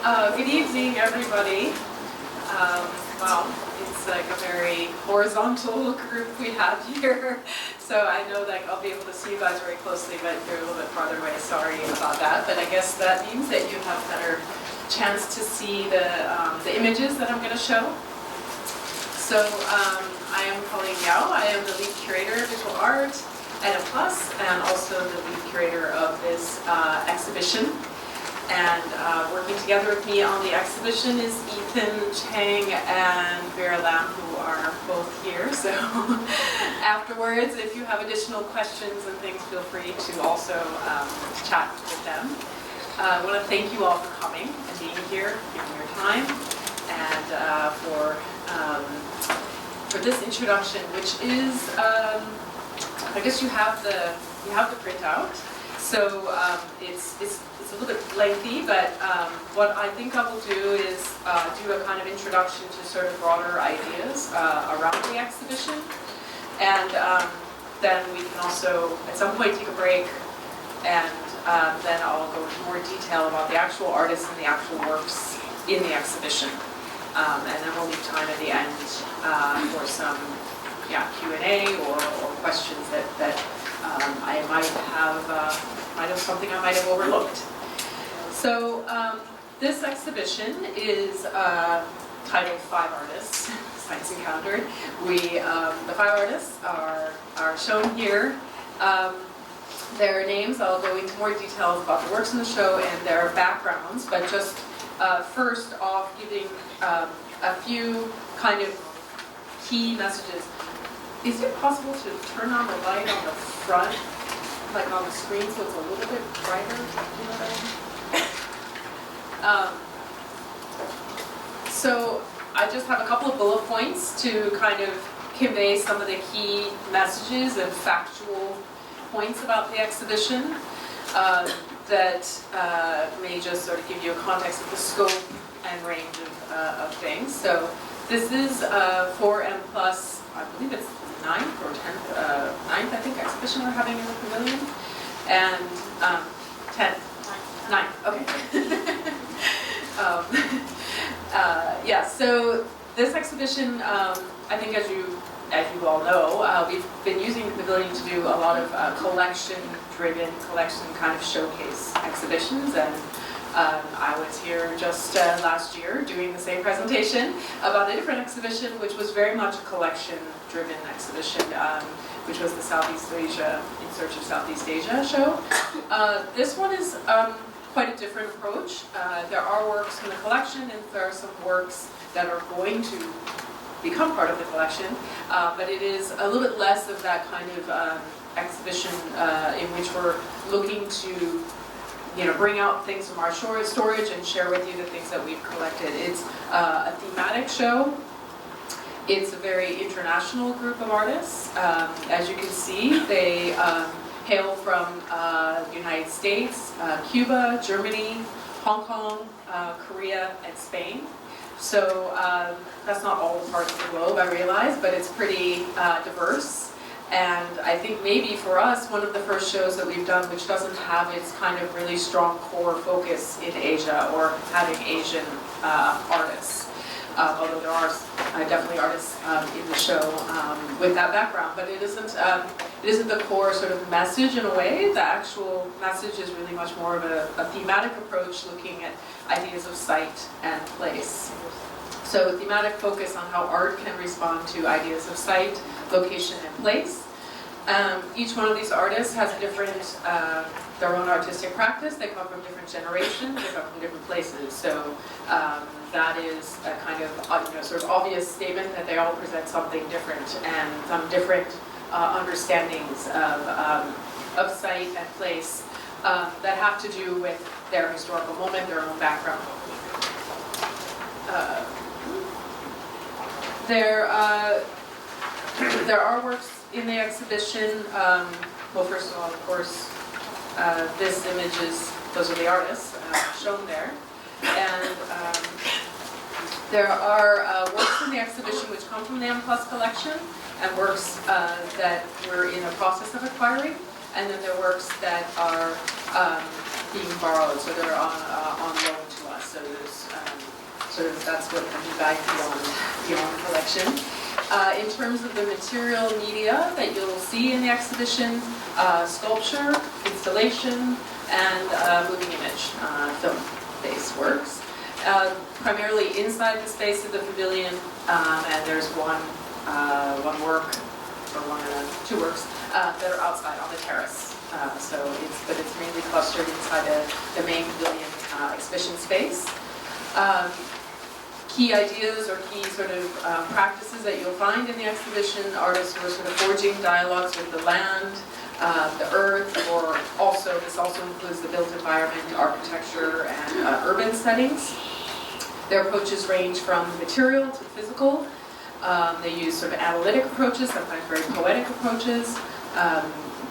Good evening, everybody. Wow, it's like a very horizontal group we have here. So I know that I'll be able to see you guys very closely, but you're a little bit farther away. Sorry about that. But I guess that means that you have a better chance to see the images that I'm going to show. So I am Pauline. I am the lead curator of visual art and and also the lead curator of this exhibition. And working together with me on the exhibition is Ethan Chang and Vera Lam, who are both here. So afterwards, if you have additional questions and things, feel free to also chat with them. I want to thank you all for coming and being here, giving your time, and for this introduction, which is, I guess you have the printout. So it's a little bit lengthy, but what I think I will do is do a kind of introduction to sort of broader ideas around the exhibition. And then we can also, at some point, take a break, and then I'll go into more detail about the actual artists and the actual works in the exhibition. And then we'll leave time at the end for some Q&A or questions that I might have something I might have overlooked. So this exhibition is titled 5 Artists, Science Encountered. The 5 artists are shown here. Their names, I'll go into more details about the works in the show and their backgrounds, but just first off giving a few kind of key messages. Is it possible to turn on the light on the front, like on the screen, so it's a little bit brighter? You know what I mean? So I just have a couple of bullet points to kind of convey some of the key messages and factual points about the exhibition that may just sort of give you a context of the scope and range of things. So this is 4M+, I believe it's 9th or 9th, I think, exhibition we're having in the pavilion, and 10th, 9th, okay. So this exhibition, I think as you all know, we've been using the pavilion to do a lot of collection-driven, collection kind of showcase exhibitions, and I was here just last year doing the same presentation about a different exhibition, which was very much a collection-driven exhibition, which was the Southeast Asia, In Search of Southeast Asia show. This one is quite a different approach. There are works in the collection, and there are some works that are going to become part of the collection, but it is a little bit less of that kind of exhibition in which we're looking to bring out things from our storage and share with you the things that we've collected. It's a thematic show. It's a very international group of artists. As you can see, they hail from the United States, Cuba, Germany, Hong Kong, Korea, and Spain. So that's not all parts of the globe, I realize, but it's pretty diverse. And I think maybe for us, one of the first shows that we've done which doesn't have its kind of really strong core focus in Asia or having Asian artists. Although there are definitely artists in the show with that background, but it isn't the core sort of message in a way. The actual message is really much more of a thematic approach, looking at ideas of sight and place. So thematic focus on how art can respond to ideas of sight, location, and place. Each one of these artists has a different, their own artistic practice. They come from different generations, they come from different places. So that is a kind of sort of obvious statement that they all present something different and some different understandings of sight and place that have to do with their historical moment, their own background. There are works in the exhibition. Well, first of all, of course, this image those are the artists shown there. And there are works in the exhibition which come from the M+ collection, and works that we're in a process of acquiring, and then there are works that are being borrowed, so they're on loan to us. So there's sort of, that's what you guide beyond collection. In terms of the material media that you'll see in the exhibition, sculpture, installation, and moving image, film-based works. Primarily inside the space of the pavilion, and there's one work, or two works, that are outside on the terrace. But it's mainly clustered inside the main pavilion exhibition space. Key ideas or key sort of practices that you'll find in the exhibition, artists who are sort of forging dialogues with the land, the earth, or also, this also includes the built environment, architecture, and urban settings. Their approaches range from material to physical. They use sort of analytic approaches, sometimes very poetic approaches,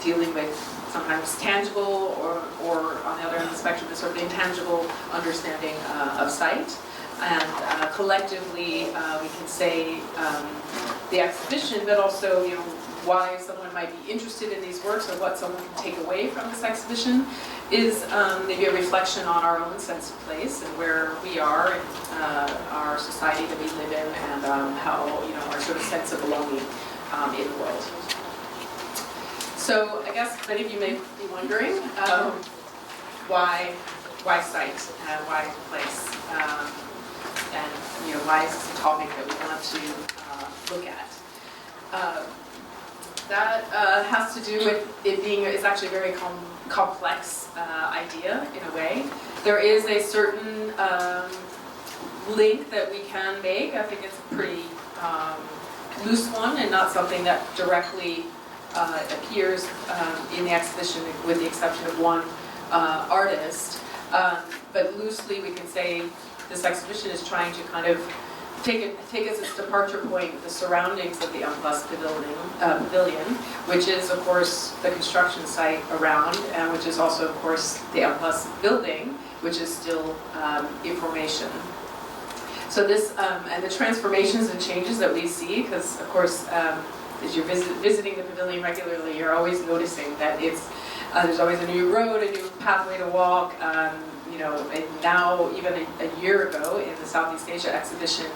dealing with sometimes tangible or on the other end of the spectrum, the sort of intangible understanding of sight. And collectively, we can say the exhibition, but also, you know, why someone might be interested in these works or what someone can take away from this exhibition is maybe a reflection on our own sense of place and where we are in our society that we live in, and how, you know, our sort of sense of belonging in the world. So I guess many of you may be wondering why sight, why place, and, you know, why is this a topic that we want to look at? That has to do with it being, it's actually a very complex idea in a way. There is a certain link that we can make. I think it's a pretty loose one and not something that directly appears in the exhibition with the exception of one artist. But loosely we can say this exhibition is trying to kind of take as its departure point the surroundings of the Unplus pavilion, which is of course the construction site around, and which is also of course the Unplus building, which is still in formation. So this, and the transformations and changes that we see, because of course as you're visiting the pavilion regularly, you're always noticing that it's there's always a new road, a new pathway to walk. You know, and now even a year ago in the Southeast Asia exhibition,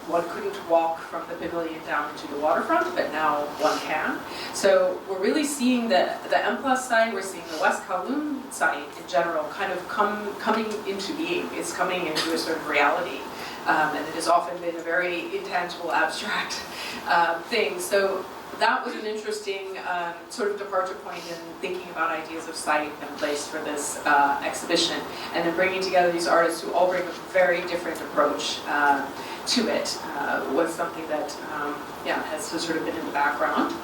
one couldn't walk from the pavilion down to the waterfront, but now one can. So we're really seeing the M+ site, we're seeing the West Kowloon site in general kind of coming into being. It's coming into a sort of reality. And it has often been a very intangible, abstract thing. So that was an interesting sort of departure point in thinking about ideas of site and place for this exhibition, and then bringing together these artists who all bring a very different approach to it was something that has sort of been in the background.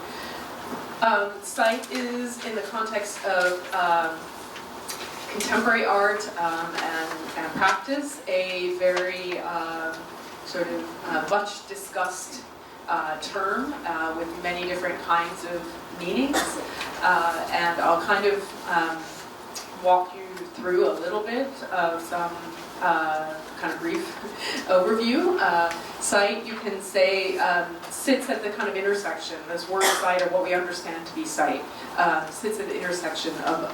Site is in the context of contemporary art and practice, a very sort of much discussed term with many different kinds of meanings, and I'll kind of walk you through a little bit of some kind of brief overview. Site, you can say, sits at the kind of intersection, this word site, or what we understand to be site, sits at the intersection of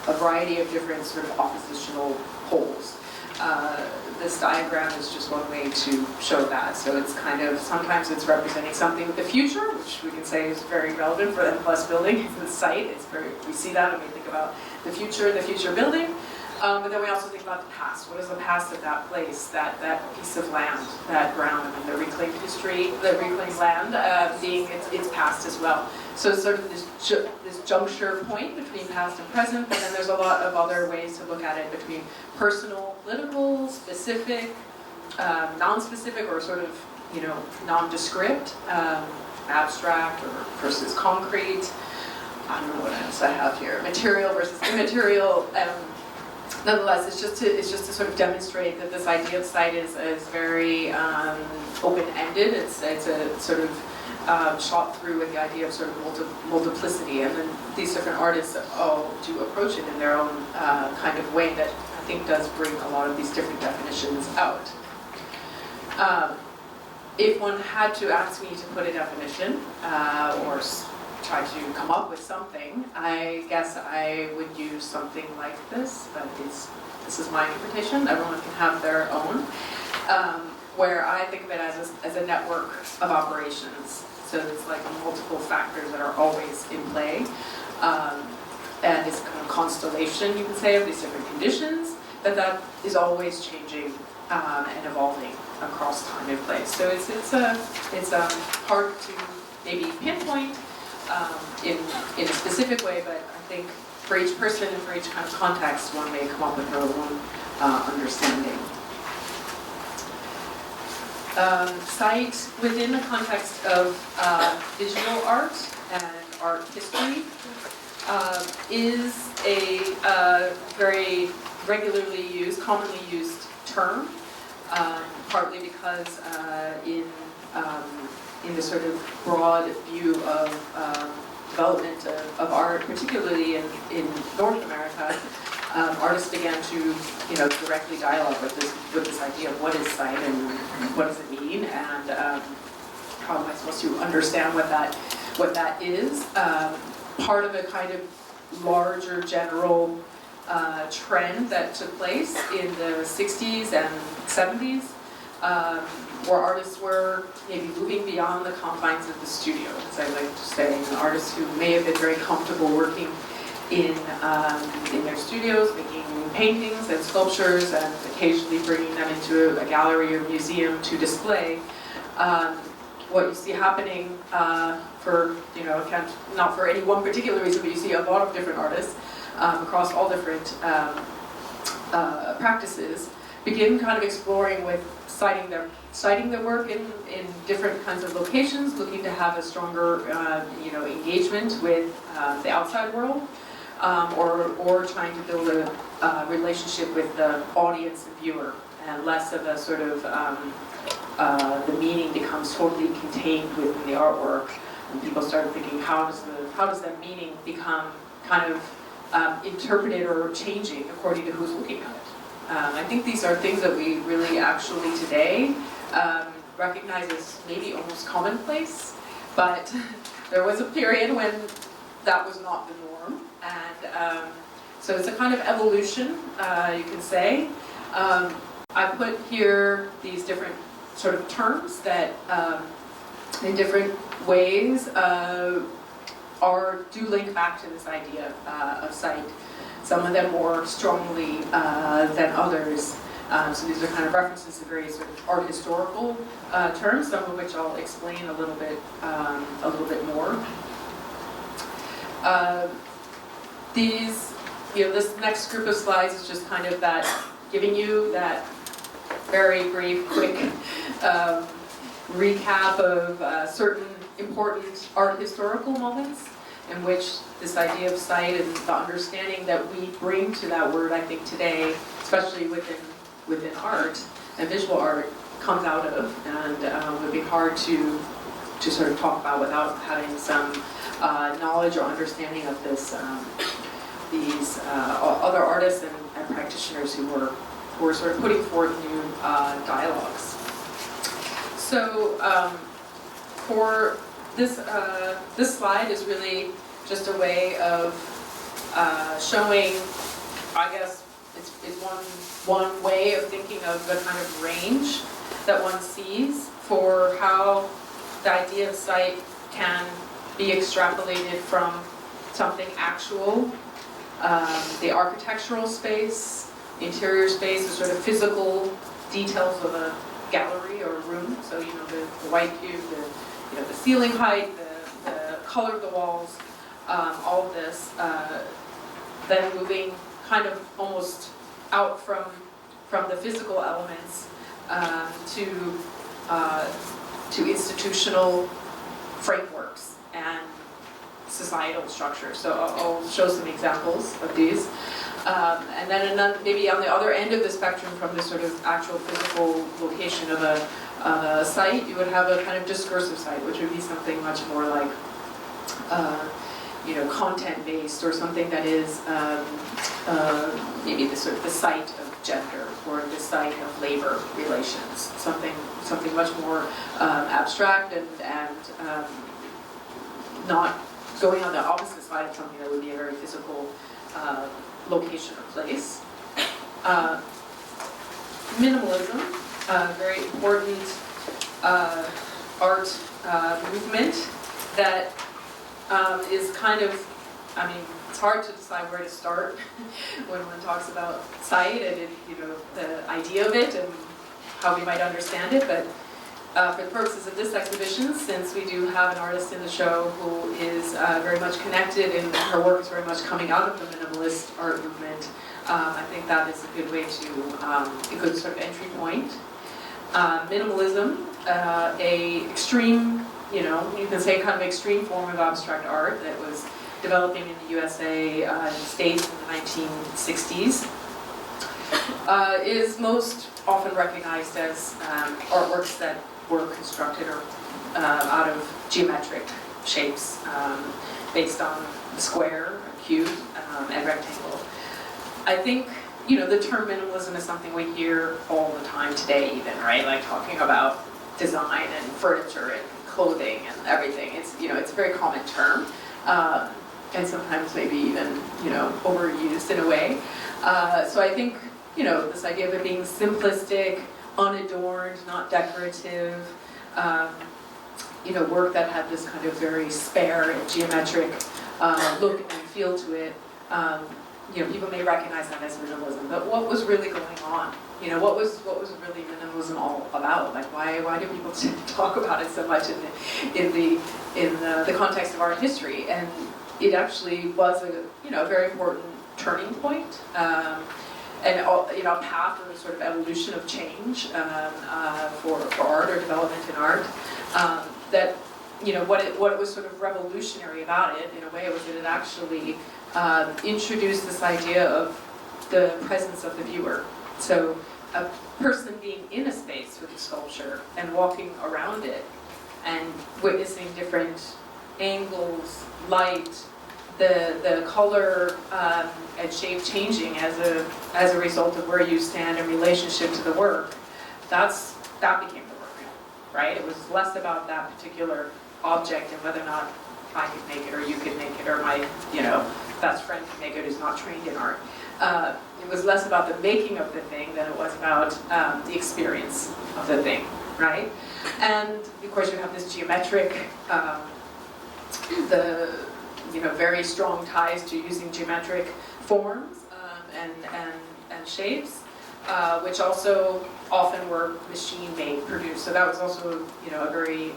a variety of different sort of oppositional poles. This diagram is just one way to show that. So it's kind of, sometimes it's representing something with the future, which we can say is very relevant for the M+ building, the site. It's very, we see that when we think about the future building. But then we also think about the past. What is the past of that place, that piece of land, that ground, I mean, the reclaimed history, the reclaimed land being its past as well. So it's sort of this juncture point between past and present, but then there's a lot of other ways to look at it between personal, political, specific, non-specific, or sort of, you know, nondescript, abstract or versus concrete. I don't know what else I have here. Material versus immaterial. Nonetheless, it's just to sort of demonstrate that this idea of site is very open-ended. It's a sort of shot through with the idea of sort of multiplicity, and then these different artists all do approach it in their own kind of way that I think does bring a lot of these different definitions out. If one had to ask me to put a definition or try to come up with something, I guess I would use something like this, but it's This is my interpretation. Everyone can have their own. Where I think of it as a network of operations. So it's like multiple factors that are always in play. And it's kind of constellation, you can say, of these different conditions, that is always changing and evolving across time and place. So it's hard to maybe pinpoint in a specific way, but I think for each person and for each kind of context, one may come up with their own understanding. Site within the context of visual art and art history is a very regularly used, commonly used term, partly because in the sort of broad view of development of art, particularly in North America, artists began to, directly dialogue with this idea of what is site and what does it mean, and how am I supposed to understand what that is. Part of a kind of larger general trend that took place in the 60s and 70s, where artists were maybe moving beyond the confines of the studio, as I like to say, artists who may have been very comfortable working in their studios, making paintings and sculptures and occasionally bringing them into a gallery or museum to display. What you see happening for, not for any one particular reason, but you see a lot of different artists across all different practices begin kind of exploring with citing their work in different kinds of locations, looking to have a stronger engagement with the outside world, or trying to build a relationship with the audience and viewer, and less of a sort of the meaning becomes totally contained within the artwork, and people started thinking, how does that meaning become kind of interpreted or changing according to who's looking at it? I think these are things that we really actually today recognize as maybe almost commonplace, but there was a period when that was not the norm, and so it's a kind of evolution, you can say. I put here these different sort of terms that in different ways do link back to this idea of site. Some of them more strongly than others. So these are kind of references to various sort of art historical terms, some of which I'll explain a little bit more. This next group of slides is just kind of that, giving you that very brief, quick recap of certain important art historical moments in which this idea of site and the understanding that we bring to that word, I think today, especially within art and visual art, comes out of, and would be hard to sort of talk about without having some knowledge or understanding of these other artists and practitioners who were sort of putting forth new dialogues. So for this slide is really just a way of showing, I guess it's one way of thinking of the kind of range that one sees for how the idea of site can be extrapolated from something actual, the architectural space, the interior space, the sort of physical details of a gallery or a room. So the white cube, the ceiling height, the color of the walls, all of this, then moving kind of almost out from the physical elements to institutional frameworks and societal structures. So I'll show some examples of these. And then maybe on the other end of the spectrum from this sort of actual physical location of a site, you would have a kind of discursive site, which would be something much more like content-based, or something that is maybe the site of gender, or the site of labor relations, something much more abstract and not going on the opposite side of something that would be a very physical location or place. Minimalism, very important art movement that is kind of, I mean, it's hard to decide where to start when one talks about sight and, you know, the idea of it and how we might understand it, but for the purposes of this exhibition, since we do have an artist in the show who is very much connected and her work is very much coming out of the minimalist art movement, I think that is a good way to, a good sort of entry point. Minimalism, a extreme, you know, you can say kind of extreme form of abstract art that was developing in the USA and the States in the 1960s, is most often recognized as artworks that were constructed or out of geometric shapes based on the square, a cube, and rectangle. I think, you know, the term minimalism is something we hear all the time today even, right? Like talking about design and furniture and clothing and everything. It's, you know, it's a very common term. And sometimes maybe even, you know, overused in a way. So I think, you know, this idea of it being simplistic, unadorned, not decorative, you know, work that had this kind of very spare and geometric look and feel to it, you know, people may recognize that as minimalism. But what was really going on? You know, what was really minimalism all about? Like, why do people talk about it so much in the context of art history? And it actually was a, you know, a very important turning point. And you know, a path or a sort of evolution of change for art or development in art. That, you know, what was sort of revolutionary about it in a way was that it actually introduced this idea of the presence of the viewer. So a person being in a space with a sculpture and walking around it and witnessing different angles, light, the color and shape changing as a result of where you stand in relationship to the work, that became the work, right? It was less about that particular object and whether or not I could make it or you could make it or my, you know, best friend could make it who's not trained in art. It was less about the making of the thing than it was about the experience of the thing, right? And of course you have this geometric, you know, very strong ties to using geometric forms and shapes, which also often were machine-made, produced. So that was also, you know, a very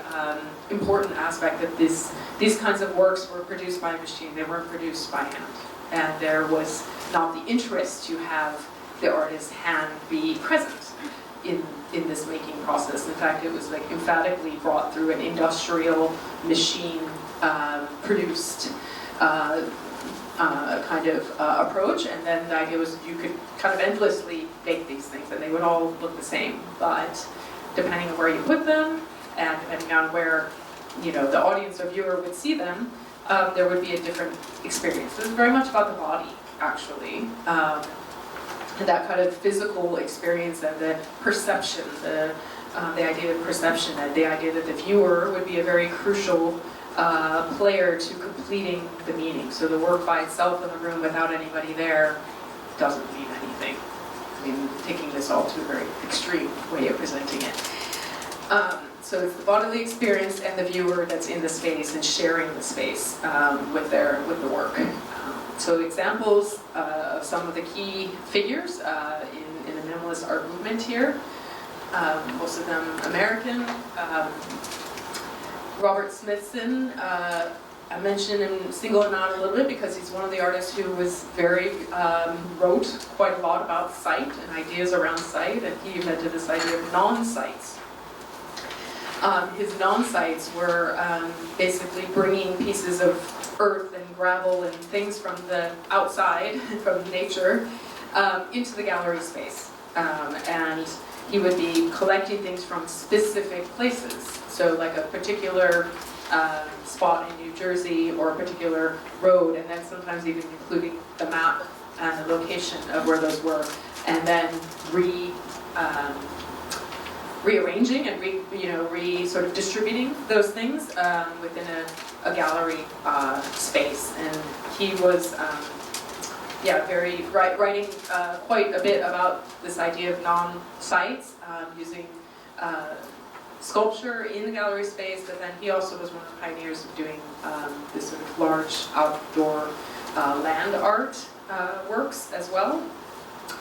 important aspect that these kinds of works were produced by a machine. They weren't produced by hand, and there was not the interest to have the artist's hand be present in this making process. In fact, it was like emphatically brought through an industrial machine produced kind of approach, and then the idea was you could kind of endlessly make these things and they would all look the same, but depending on where you put them and depending on where, you know, the audience or viewer would see them, there would be a different experience. It was very much about the body, actually, and that kind of physical experience and the perception, the idea of perception, and the idea that the viewer would be a very crucial player to completing the meaning. So the work by itself in the room without anybody there doesn't mean anything. I mean, taking this all to a very extreme way of presenting it. So it's the bodily experience and the viewer that's in the space and sharing the space with the work. So examples of some of the key figures in the minimalist art movement here, most of them American. Robert Smithson, I mentioned him, single him out a little bit because he's one of the artists who was wrote quite a lot about sight and ideas around sight, and he invented this idea of non-sights. His non-sights were basically bringing pieces of earth and gravel and things from the outside, from nature, into the gallery space. And he would be collecting things from specific places. So like a particular spot in New Jersey or a particular road, and then sometimes even including the map and the location of where those were, and then rearranging and sort of distributing those things within a gallery space. And he was writing quite a bit about this idea of non-sites, using sculpture in the gallery space, but then he also was one of the pioneers of doing this sort of large outdoor land art works as well.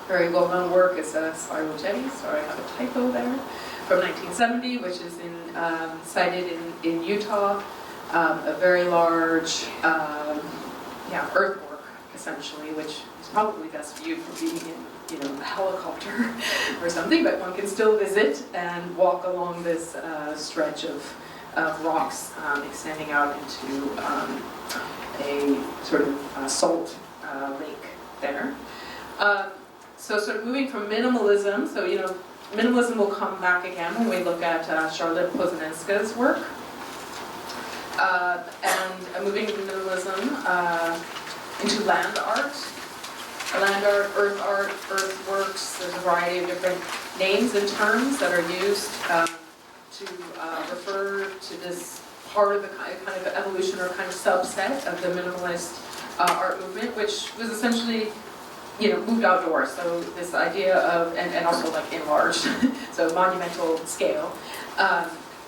Very well-known work is a spiral jetty, sorry I have a typo there, from 1970, which is cited in Utah. A very large earthwork, essentially, which is probably best viewed from being in a helicopter or something, but one can still visit and walk along this stretch of rocks extending out into a sort of salt lake there. So sort of moving from minimalism, so minimalism will come back again when we look at Charlotte Poznanska's work. And moving from minimalism into land art. Land art, earthworks, there's a variety of different names and terms that are used to refer to this part of the kind of evolution or kind of subset of the minimalist art movement, which was essentially moved outdoors. So this idea of, and also like enlarged, so monumental scale.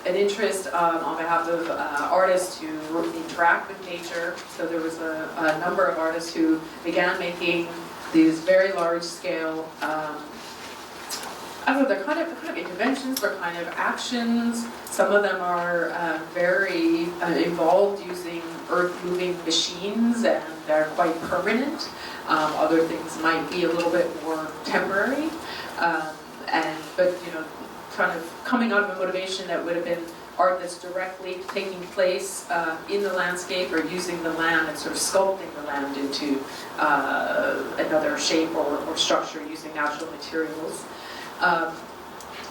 An interest on behalf of artists who interact with nature. So there was a number of artists who began making these very large scale, they're kind of interventions, they're kind of actions. Some of them are very involved using earth-moving machines, and they're quite permanent. Other things might be a little bit more temporary, but kind of coming out of a motivation that would have been art that's directly taking place in the landscape, or using the land and sort of sculpting the land into another shape or structure using natural materials.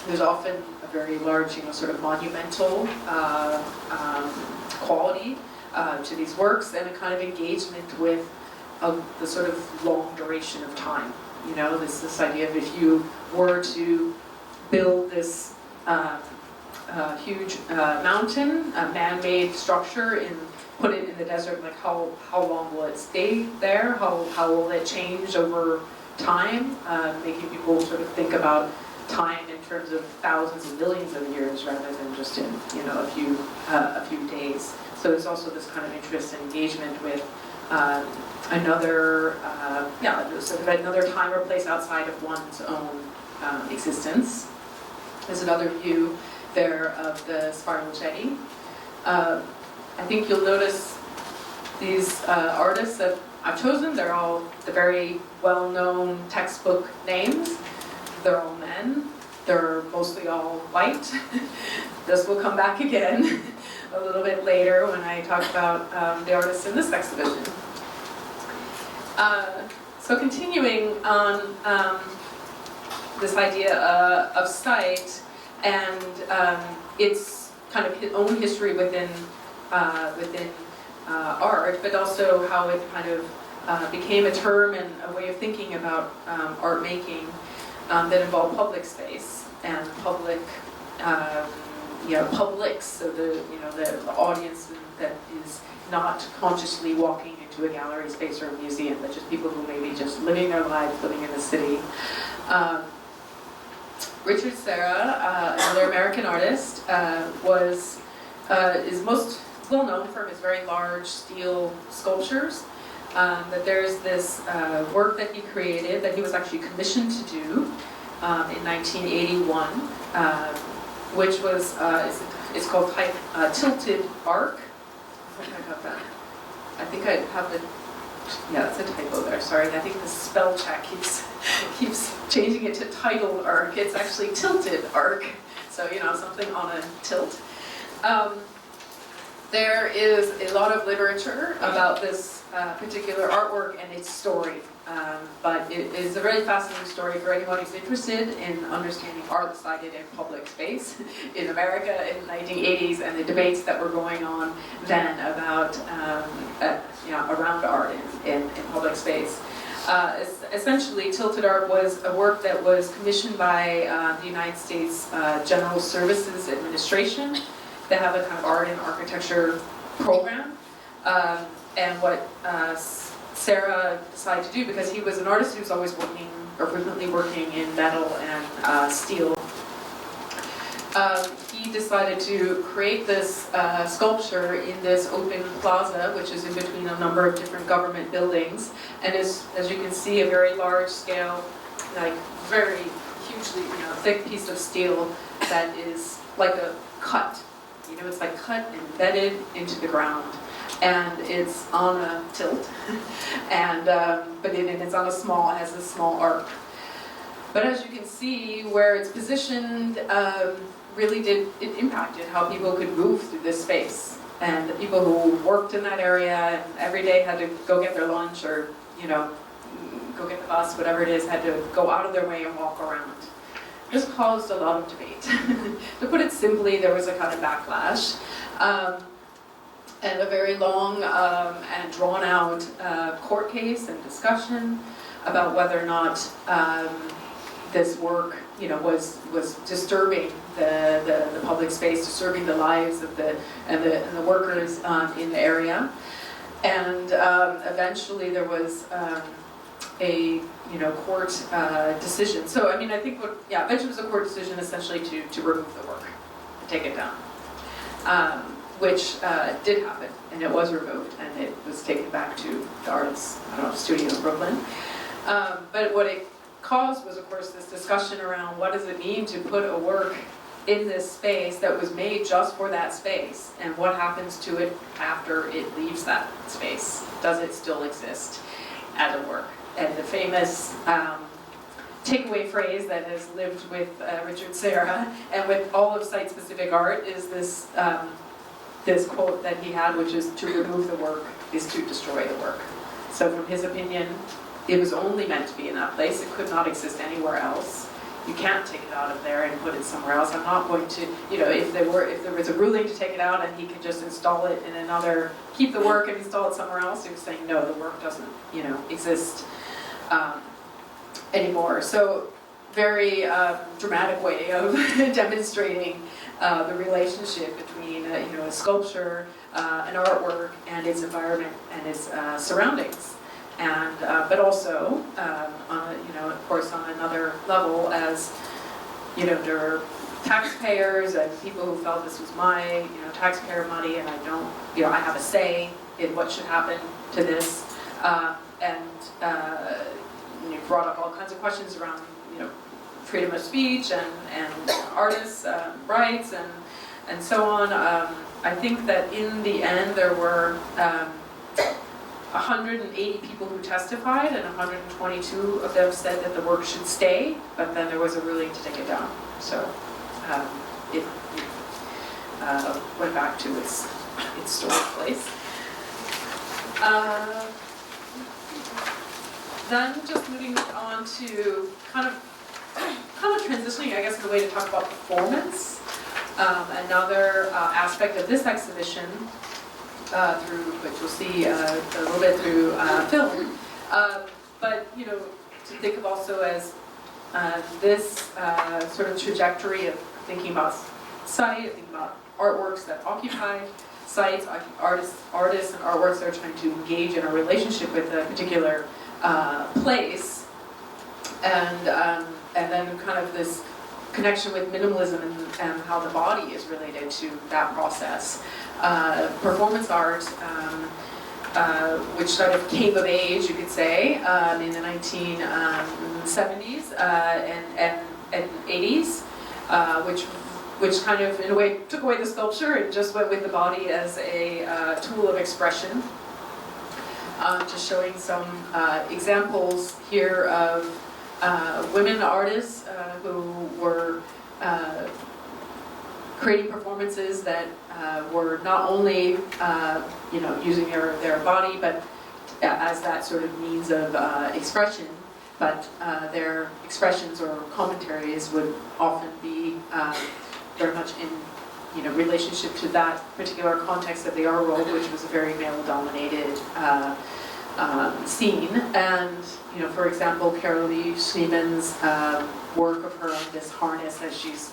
There's often a very large, sort of monumental quality to these works, and a kind of engagement with the sort of long duration of time. This idea of, if you were to build this huge mountain, a man-made structure, and put it in the desert, like how long will it stay there? How will it change over time? Making people sort of think about time in terms of thousands and millions of years rather than just in a few days. So there's also this kind of interest and engagement with another sort of another time or place outside of one's own existence. There's another view there of the spiral jetty. I think you'll notice these artists that I've chosen, they're all the very well-known textbook names. They're all men. They're mostly all white. This will come back again a little bit later when I talk about the artists in this exhibition. So continuing on this idea of site and its kind of own history within art, but also how it kind of became a term and a way of thinking about art making that involved public space and public, publics, so the audience that is not consciously walking into a gallery space or a museum, but just people who may be just living their lives, living in the city. Richard Serra, another American artist, is most well known for his very large steel sculptures. That there's this work that he created that he was actually commissioned to do in 1981, which was it's called Tilted Arc. I think I have the that's a typo there. Sorry, I think the spell check keeps changing it to titled arc. It's actually tilted arc. So something on a tilt. There is a lot of literature about this particular artwork and its story, but it is a very fascinating story for anyone who's interested in understanding art sited in public space in America in the 1980s, and the debates that were going on then about around art in public space. Essentially, Tilted Art was a work that was commissioned by the United States General Services Administration. They have a kind of art and architecture program, and what Serra decided to do, because he was an artist who was always working, or frequently working in metal and steel. He decided to create this sculpture in this open plaza, which is in between a number of different government buildings, and is, as you can see, a very large scale, like very hugely, thick piece of steel that is like a cut. It's like cut and embedded into the ground, and it's on a tilt, and but it's on a small, it has a small arc. But as you can see, where it's positioned, it impacted how people could move through this space. And the people who worked in that area and every day had to go get their lunch or, go get the bus, whatever it is, had to go out of their way and walk around. This caused a lot of debate. To put it simply, there was a kind of backlash. And a very long and drawn-out court case and discussion about whether or not this work, was disturbing the public space, disturbing the lives of the workers in the area. And eventually there was a court decision. So I think eventually it was a court decision essentially to remove the work, to take it down, which did happen, and it was removed, and it was taken back to the artist's studio in Brooklyn. But what it caused was, of course, this discussion around what does it mean to put a work in this space that was made just for that space, and what happens to it after it leaves that space? Does it still exist as a work? And the famous takeaway phrase that has lived with Richard Serra and with all of site-specific art is this this quote that he had, which is, "To remove the work is to destroy the work." So from his opinion, it was only meant to be in that place. It could not exist anywhere else. You can't take it out of there and put it somewhere else. I'm not going to, if there was a ruling to take it out and he could just install it in another, keep the work and install it somewhere else, he was saying, no, the work doesn't, exist anymore. So very dramatic way of demonstrating the relationship between, a sculpture, an artwork, and its environment and its surroundings. And but also, of course, on another level, as there are taxpayers and people who felt this was my, taxpayer money, and I don't, I have a say in what should happen to this, brought up all kinds of questions around, freedom of speech and artists' rights and so on. I think that in the end there were 180 people who testified, and 122 of them said that the work should stay, but then there was a ruling to take it down. So it went back to its storage place. Then just moving on to kind of transitioning, I guess, in a way to talk about performance. Another aspect of this exhibition, through which we'll see a little bit through film, but to think of also as this sort of trajectory of thinking about site, thinking about artworks that occupy sites, artists and artworks that are trying to engage in a relationship with a particular place, and then kind of this connection with minimalism and how the body is related to that process. Performance art, which sort of came of age, you could say, in the 1970s and 80s, which kind of, in a way, took away the sculpture and just went with the body as a tool of expression. Just showing some examples here of women artists who were creating performances that were not only using their body, but as that sort of means of expression, but their expressions or commentaries would often be very much in relationship to that particular context of the art world, which was a very male-dominated scene. And for example, Carolee Schneeman's work of her on this harness as she's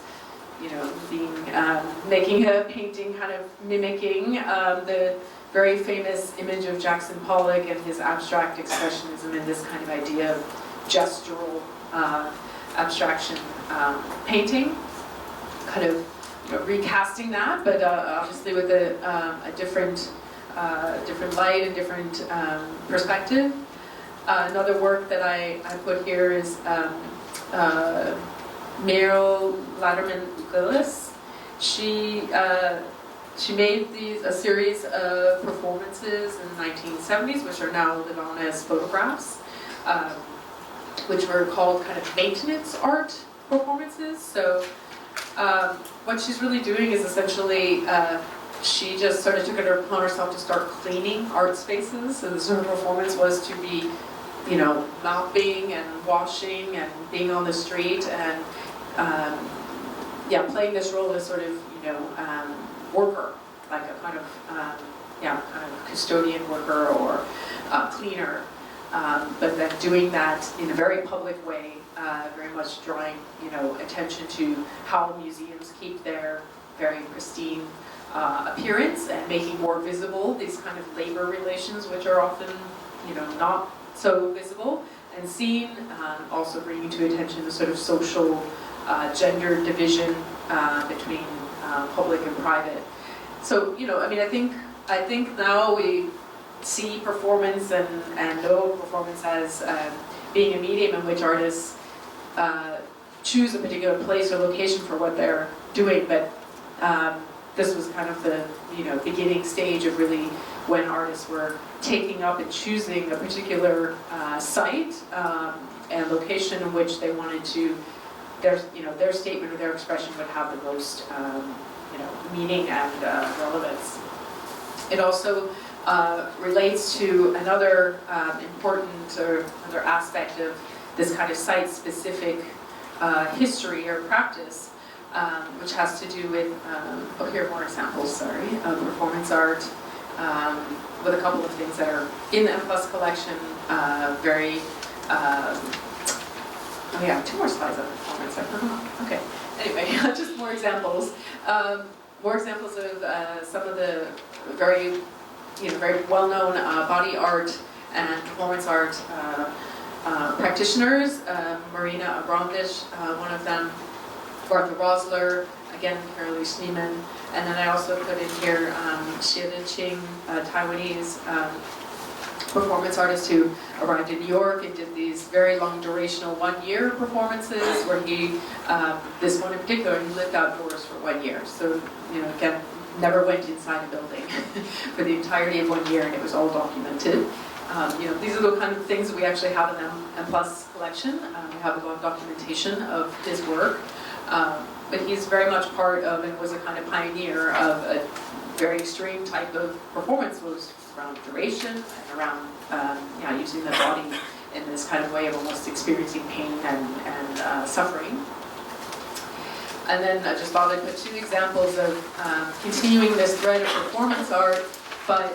making a painting kind of mimicking the very famous image of Jackson Pollock and his abstract expressionism and this kind of idea of gestural abstraction painting, kind of recasting that, but obviously with a different light and different perspective. Another work that I put here is Meryl Latterman-Gillis. She made a series of performances in the 1970s, which are now lived on as photographs, which were called kind of maintenance art performances. So what she's really doing is essentially she just sort of took it upon herself to start cleaning art spaces. So the sort of performance was to be, mopping and washing and being on the street and playing this role as sort of worker, like a kind of custodian worker or cleaner, but then doing that in a very public way, very much drawing attention to how museums keep their very pristine appearance and making more visible these kind of labor relations, which are often not so visible and seen. Also bringing to attention the sort of social gender division between public and private. So I think now we see performance and know performance as being a medium in which artists choose a particular place or location for what they're doing, but this was kind of the beginning stage of really when artists were taking up and choosing a particular site and location in which they wanted to, their statement or their expression would have the most meaning and relevance. It also relates to another important or another aspect of this kind of site-specific history or practice, which has to do with, here are more examples, of performance art, with a couple of things that are in the M+ collection, we have 2 more slides of performance, I forgot. Okay, anyway, just more examples. More examples of some of the very well-known body art and performance art practitioners. Marina Abramovich, one of them, Arthur Rosler, again, Carolee Schneemann, and then I also put in here Xie Ching, Taiwanese performance artist who arrived in New York and did these very long durational 1-year performances where he, this one in particular, he lived outdoors for 1 year. So, again, never went inside a building for the entirety of 1 year, and it was all documented. These are the kind of things that we actually have in the M+ collection. We have a lot of documentation of his work. But he's very much part of and was a kind of pioneer of a very extreme type of performance, was around duration and around using the body in this kind of way of almost experiencing pain and suffering. And then I just thought I'd put 2 examples of continuing this thread of performance art, but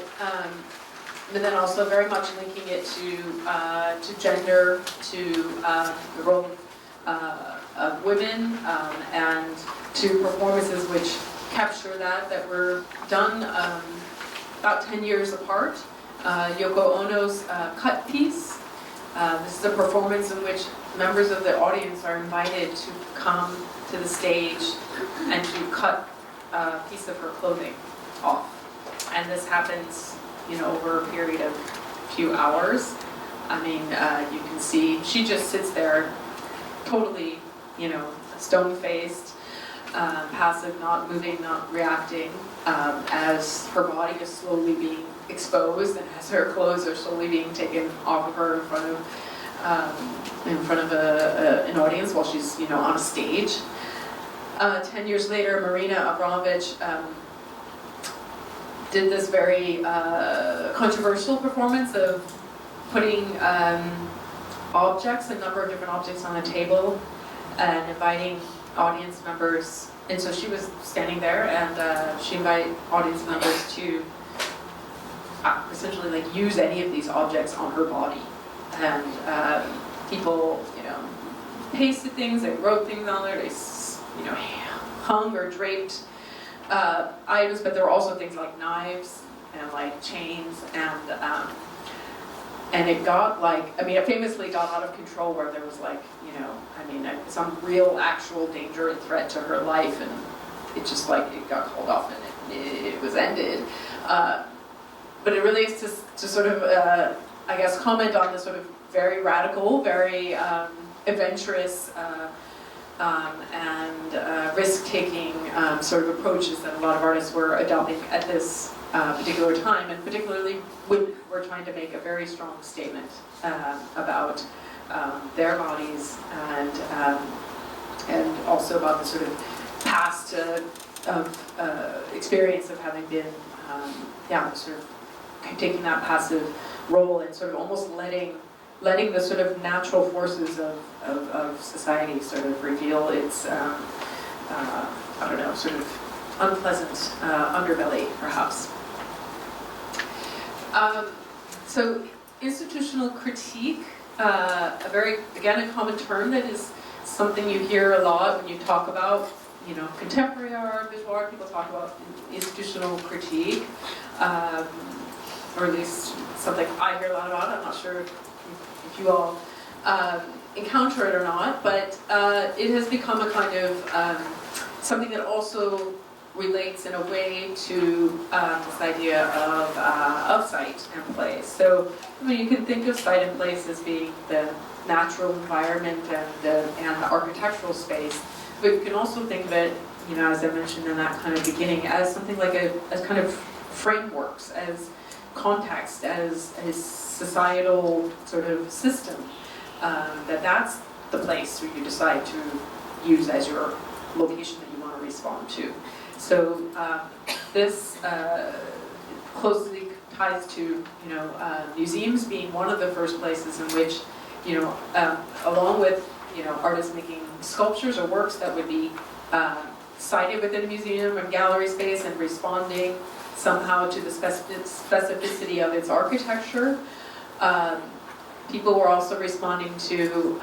then also very much linking it to gender, to the role of women, and to performances which capture that were done about 10 years apart. Yoko Ono's Cut piece. This is a performance in which members of the audience are invited to come to the stage and to cut a piece of her clothing off. And this happens, over a period of a few hours. You can see she just sits there totally, stone-faced, passive, not moving, not reacting, as her body is slowly being exposed and as her clothes are slowly being taken off of her in front of an audience while she's on a stage. 10 years later, Marina Abramovich did this very controversial performance of putting objects, a number of different objects on a table and inviting audience members. And so she was standing there and she invited audience members to essentially use any of these objects on her body. And people, pasted things, they wrote things on there, they, hung or draped items, but there were also things like knives and like chains, and it got like, I mean, it famously got out of control where there was like, you know, I mean, some real actual danger and threat to her life, and it just like, it got called off and it was ended. But it really is to sort of, I guess, comment on the sort of very radical, very adventurous and risk-taking sort of approaches that a lot of artists were adopting at this particular time, and particularly women were trying to make a very strong statement about their bodies and also about the sort of past experience of having been, sort of taking that passive role and sort of almost letting the sort of natural forces of society sort of reveal its, I don't know, sort of unpleasant underbelly, perhaps. So institutional critique, a very, again, a common term that is something you hear a lot when you talk about, you know, contemporary art, visual art. People talk about institutional critique, or at least something I hear a lot about. I'm not sure if you all encounter it or not, but it has become a kind of something that also relates in a way to this idea of site and place. So I mean, you can think of site and place as being the natural environment and the architectural space, but you can also think of it, you know, as I mentioned in that kind of beginning, as something like as kind of frameworks, as context, as a societal sort of system, that's the place where you decide to use as your location that you want to respond to. So this closely ties to, you know, museums being one of the first places in which, you know, along with, you know, artists making sculptures or works that would be sited within a museum or gallery space and responding somehow to the specificity of its architecture. People were also responding to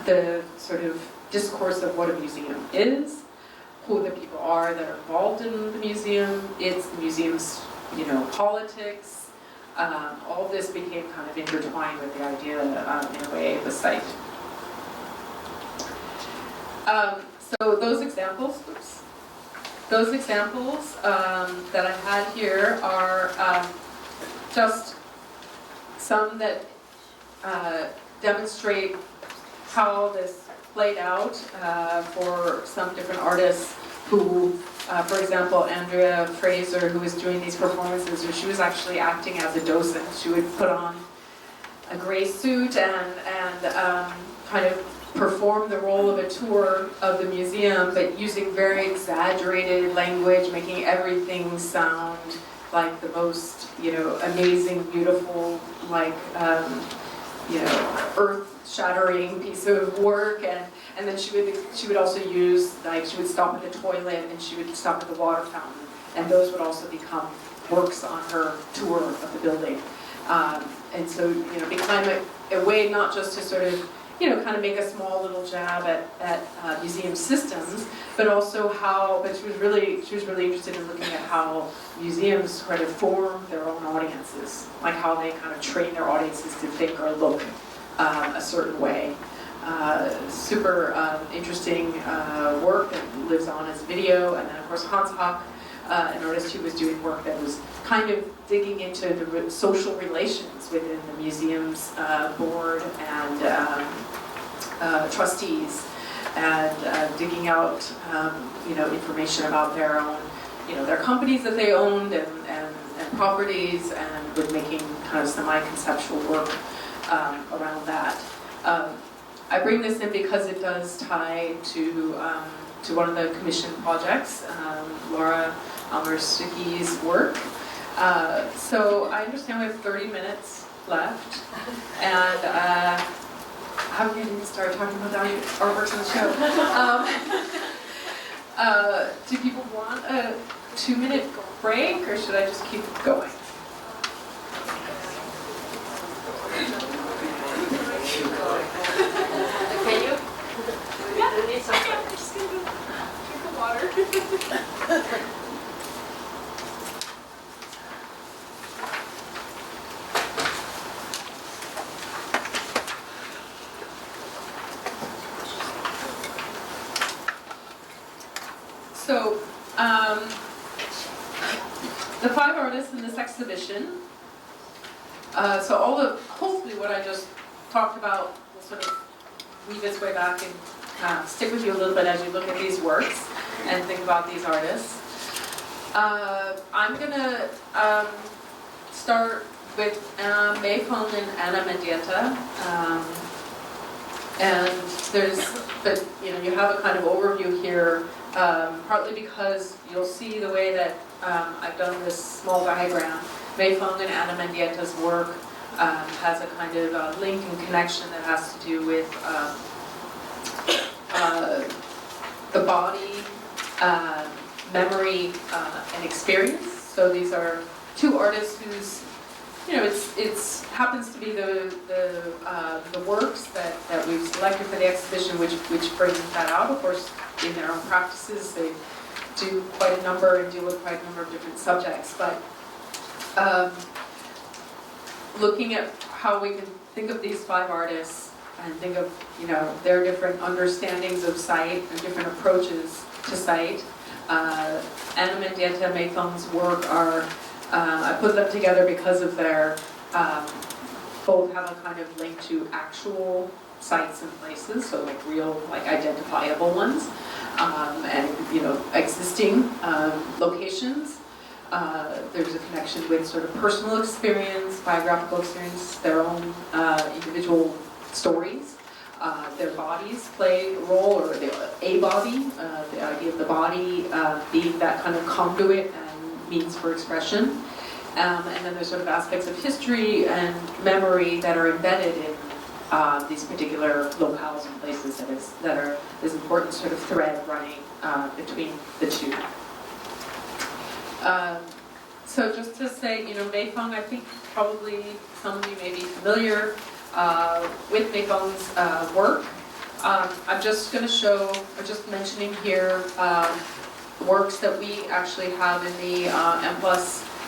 the sort of discourse of what a museum is, who the people are that are involved in the museum, it's the museum's, you know, politics. All this became kind of intertwined with the idea, in a way, of the site. So those examples, that I had here are just some that demonstrate how this played out for some different artists who, for example, Andrea Fraser, who was doing these performances, where she was actually acting as a docent. She would put on a gray suit and kind of perform the role of a tour of the museum, but using very exaggerated language, making everything sound like the most, you know, amazing, beautiful, like, you know, earth-shattering piece of work, and then she would also use, like, she would stop at the toilet and she would stop at the water fountain, and those would also become works on her tour of the building. And so, you know, became a way not just to sort of, you know, kind of make a small little jab at museum systems, but also but she was really interested in looking at how museums kind of form their own audiences, like how they kind of train their audiences to think or look a certain way. Super interesting work that lives on as video, and then of course Hans Hock, an artist who was doing work that was kind of digging into the social relations within the museum's board and trustees, and digging out you know, information about their own, you know, their companies that they owned and properties, and with making kind of semi-conceptual work around that. I bring this in because it does tie to one of the commission projects, Laura Almer-Sticky's work. So I understand we have 30 minutes left, and how can we start talking about our works on the show? Do people want a 2-minute break, or should I just keep going? Can you? Yeah, it's okay. I'm just going to drink the water. so the 5 artists in this exhibition. So hopefully what I just talked about will sort of weave its way back and stick with you a little bit as you look at these works and think about these artists. I'm gonna start with Mei Feng and Anna Mendieta. But you have a kind of overview here, partly because you'll see the way that I've done this small diagram. Mei Feng and Anna Mendieta's work has a kind of link and connection that has to do with the body, memory, and experience. So these are 2 artists whose, it's happens to be the works that we've selected for the exhibition, which bring that out. Of course, in their own practices, they do quite a number and deal with quite a number of different subjects. But looking at how we can think of these 5 artists and think of their different understandings of sight and different approaches to sight. Anna Mendieta, Mei Feng's work are, I put them together because of their, both have a kind of link to actual sites and places, so like real, like identifiable ones, and existing locations. There's a connection with sort of personal experience, biographical experience, their own individual stories. Their bodies play a role, or a body, the idea of the body being that kind of conduit and means for expression. And then there's sort of aspects of history and memory that are embedded in these particular locales and places that are this important sort of thread running between the 2. So just to say, Mei Feng, I think probably some of you may be familiar with Mei Feng's work. I'm just going to show, I'm just mentioning here works that we actually have in the M+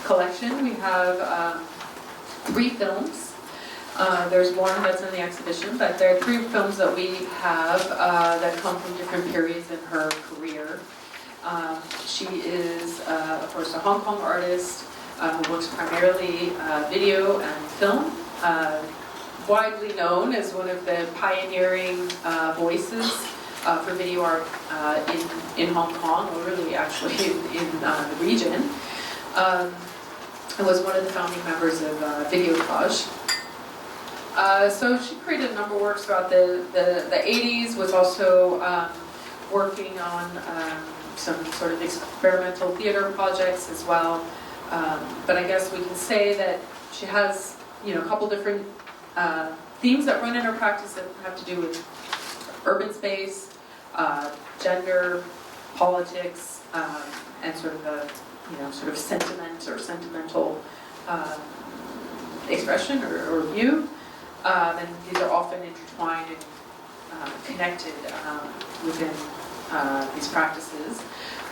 collection. We have 3 films. There's one that's in the exhibition, but there are 3 films that we have that come from different periods in her career. She is, of course, a Hong Kong artist who works primarily video and film. Widely known as one of the pioneering voices for video art in Hong Kong, or really actually in the region. And was one of the founding members of Videotage. So she created a number of works throughout the 80s, was also working on some sort of experimental theater projects as well. But I guess we can say that she has, a couple different themes that run in her practice that have to do with urban space, gender, politics, and sort of a, sort of sentiment or sentimental expression or view. And these are often intertwined and connected within these practices.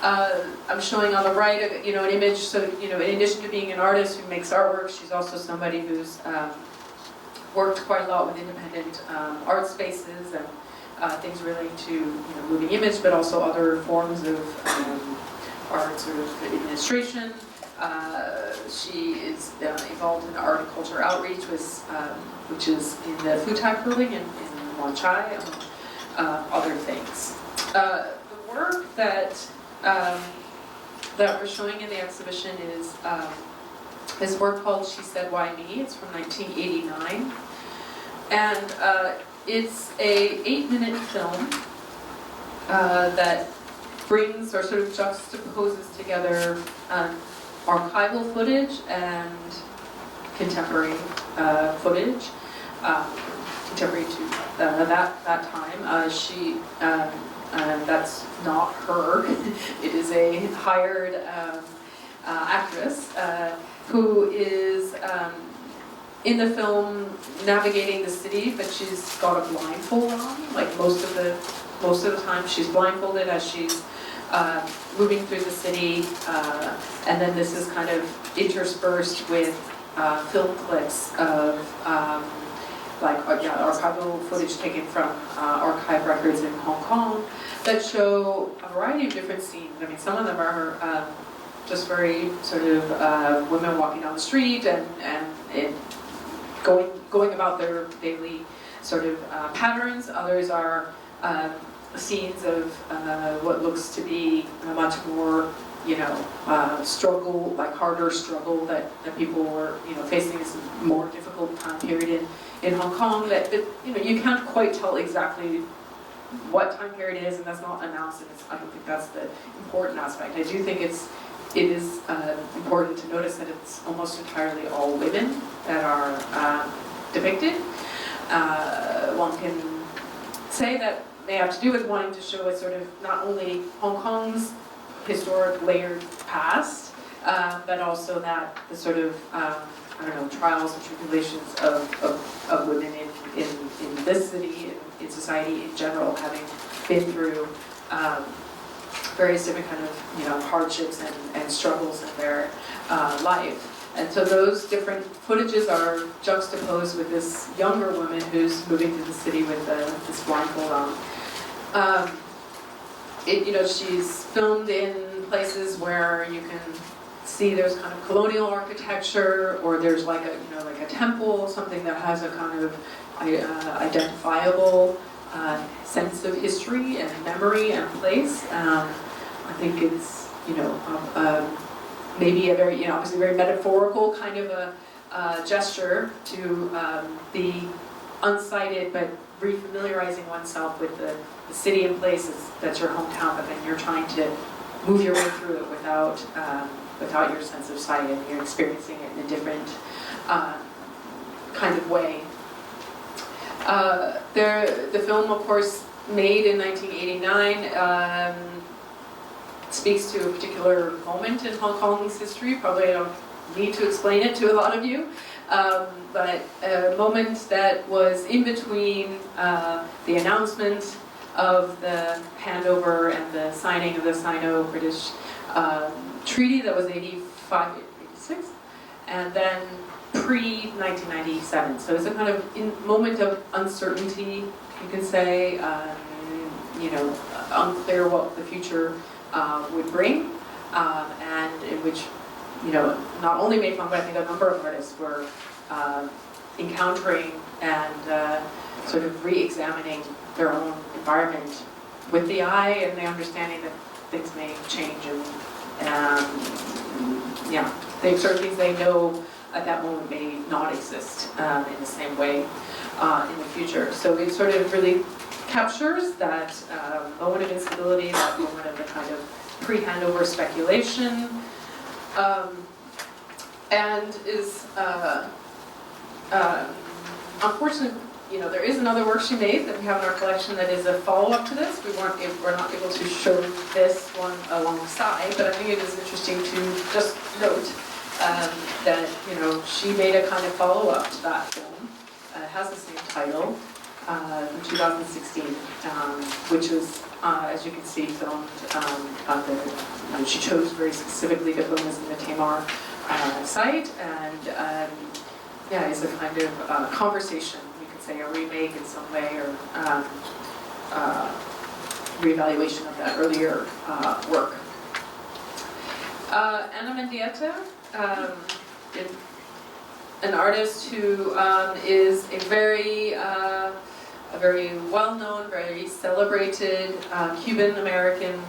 I'm showing on the right, an image. So, in addition to being an artist who makes artwork, she's also somebody who's worked quite a lot with independent art spaces and things relating to moving image, but also other forms of art sort of administration. She is involved in art and culture outreach, which is in the Futai building in Wan Chai, among other things. The work that we're showing in the exhibition is this work called She Said Why Me. It's from 1989, and it's a 8-minute film that brings or sort of juxtaposes together archival footage and contemporary footage, contemporary to that time. That's not her. It is a hired actress who is in the film navigating the city, but she's got a blindfold on. Like most of the time, she's blindfolded as she's moving through the city, and then this is kind of interspersed with film clips of like archival footage taken from archive records in Hong Kong that show a variety of different scenes. I mean, some of them are just very sort of women walking down the street and going about their daily sort of patterns. Others are scenes of what looks to be a much more, struggle, like harder struggle that people were, facing this more difficult time period in Hong Kong that you can't quite tell exactly what time period it is, and that's not announced, and I don't think that's the important aspect. I do think it is important to notice that it's almost entirely all women that are depicted. One can say that may have to do with wanting to show a sort of not only Hong Kong's historic layered past, but also that the sort of trials and tribulations of women in this city, in society in general, having been through various different kind of hardships and struggles in their life. And so those different footages are juxtaposed with this younger woman who's moving to the city with this blindfold on. She's filmed in places where you can see there's kind of colonial architecture, or there's like a temple, something that has a kind of identifiable sense of history and memory and place. I think it's maybe a very obviously very metaphorical kind of a gesture to be unsighted, but refamiliarizing oneself with the city and places that's your hometown, but then you're trying to move your way through it without your sense of sight, and you're experiencing it in a different kind of way. The film, of course, made in 1989, speaks to a particular moment in Hong Kong's history. Probably I don't need to explain it to a lot of you, but a moment that was in between the announcement of the handover and the signing of the Sino-British treaty that was 85, 86, and then pre-1997. So it's a kind of moment of uncertainty, you can say, unclear what the future would bring, and in which, not only Mei Fang, but I think a number of artists were encountering and sort of re-examining their own environment with the eye and the understanding that things may change, and certain things they know at that moment may not exist in the same way in the future. So it sort of really captures that moment of instability, that moment of the kind of pre-handover speculation, and is unfortunate. There is another work she made that we have in our collection that is a follow-up to this. We're not able to show this one alongside, but I think it is interesting to just note that she made a kind of follow-up to that film. It has the same title, in 2016, which was, as you can see, filmed she chose very specifically to film this in the Tamar site, and it's a kind of conversation, you could say, a remake in some way, or reevaluation of that earlier work. Ana Mendieta, an artist who is a very well-known, very celebrated Cuban-American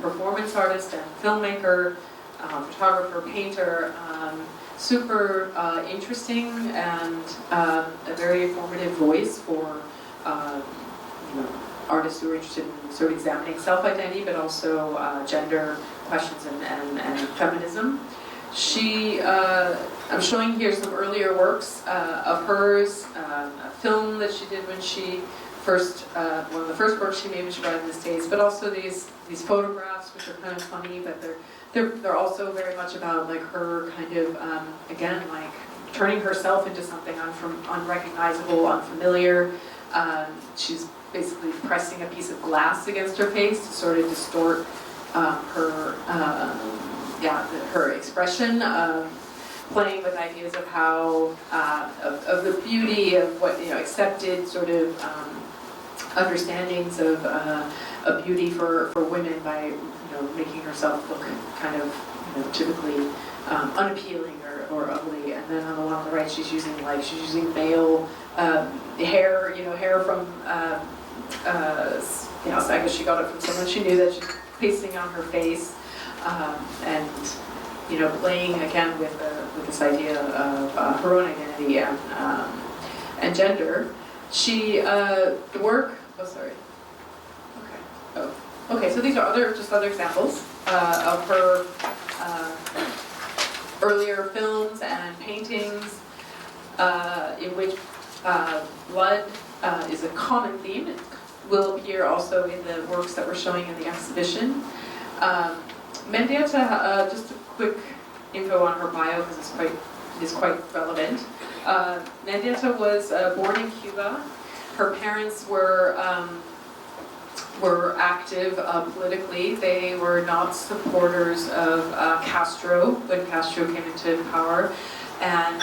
performance artist and filmmaker, photographer, painter, super interesting, and a very informative voice for artists who are interested in sort of examining self-identity, but also gender questions and feminism. She, I'm showing here some earlier works of hers, a film that she did when she one of the first works she made when she arrived in the States, but also these photographs, which are kind of funny, but they're also very much about like her kind of, again, like turning herself into something unrecognizable, unfamiliar. She's basically pressing a piece of glass against her face to sort of distort her expression. playing with ideas of how, of the beauty of what, accepted sort of understandings of beauty for women by, making herself look kind of, typically unappealing or ugly. And then on the right, she's using male hair, hair from, so I guess she got it from someone she knew that she's pasting on her face, and playing again with this idea of her own identity and gender. She the work. Oh, sorry. Okay. Oh, okay. So these are other examples of her earlier films and paintings, in which blood is a common theme. It will appear also in the works that we're showing in the exhibition. Mendieta, just a quick info on her bio because it's quite relevant. Mendieta was born in Cuba. Her parents were active politically. They were not supporters of Castro when Castro came into power, and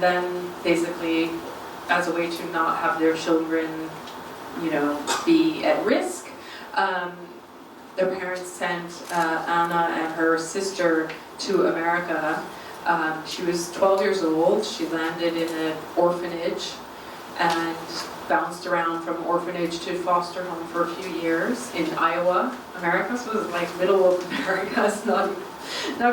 then basically, as a way to not have their children, be at risk, their parents sent Anna and her sister to America. She was 12 years old. She landed in an orphanage and bounced around from orphanage to foster home for a few years in Iowa, America. So it was like middle of America. It's not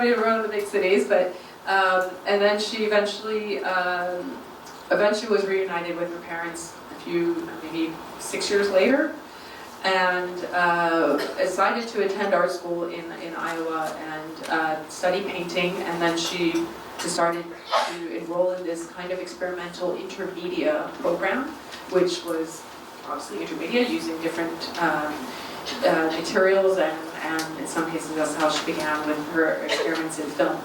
even around the big cities, but and then she eventually was reunited with her parents maybe 6 years later, and decided to attend art school in Iowa and study painting. And then she started to enroll in this kind of experimental intermedia program, which was obviously intermedia, using different materials, and in some cases that's how she began with her experiments in film.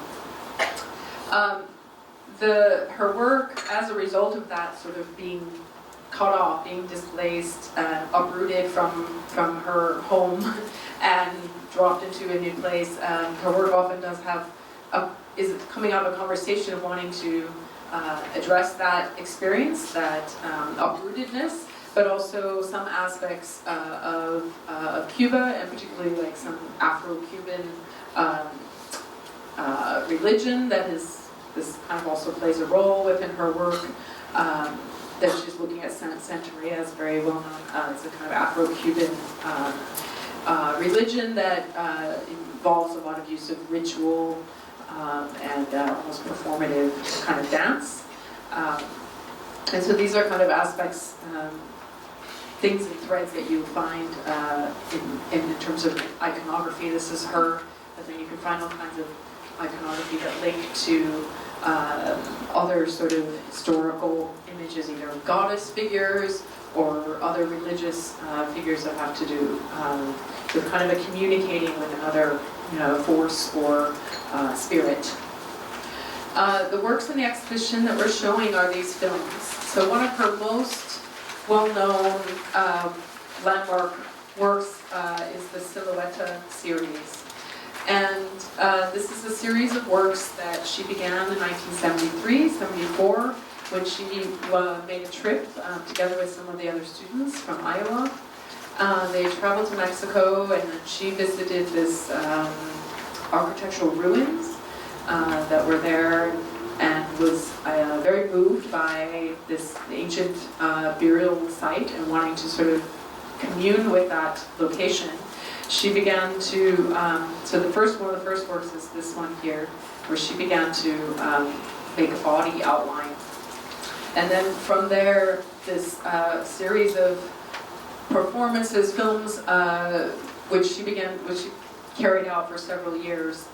Her work, as a result of that sort of being cut off, being displaced, uprooted from her home and dropped into a new place, her work often does have is coming out of a conversation of wanting to address that experience, that uprootedness, but also some aspects of Cuba, and particularly like some Afro-Cuban religion that this kind of also plays a role within her work. That she's looking at Santa Maria as very well known. It's a kind of Afro-Cuban religion that involves a lot of use of ritual and almost performative kind of dance. And so these are kind of aspects, things and threads that you find in terms of iconography. This is her, but then you can find all kinds of iconography that link to other sort of historical images, either goddess figures or other religious figures that have to do with kind of a communicating with another, force or spirit. The works in the exhibition that we're showing are these films. So one of her most well-known landmark works is the Silhouette series. And this is a series of works that she began in 1973, 74, when she made a trip together with some of the other students from Iowa. They traveled to Mexico, and then she visited this architectural ruins that were there, and was very moved by this ancient burial site and wanting to sort of commune with that location. She began to, so one of the first works is this one here, where she began to make a body outline. And then from there, this series of performances, films, which she carried out for several years,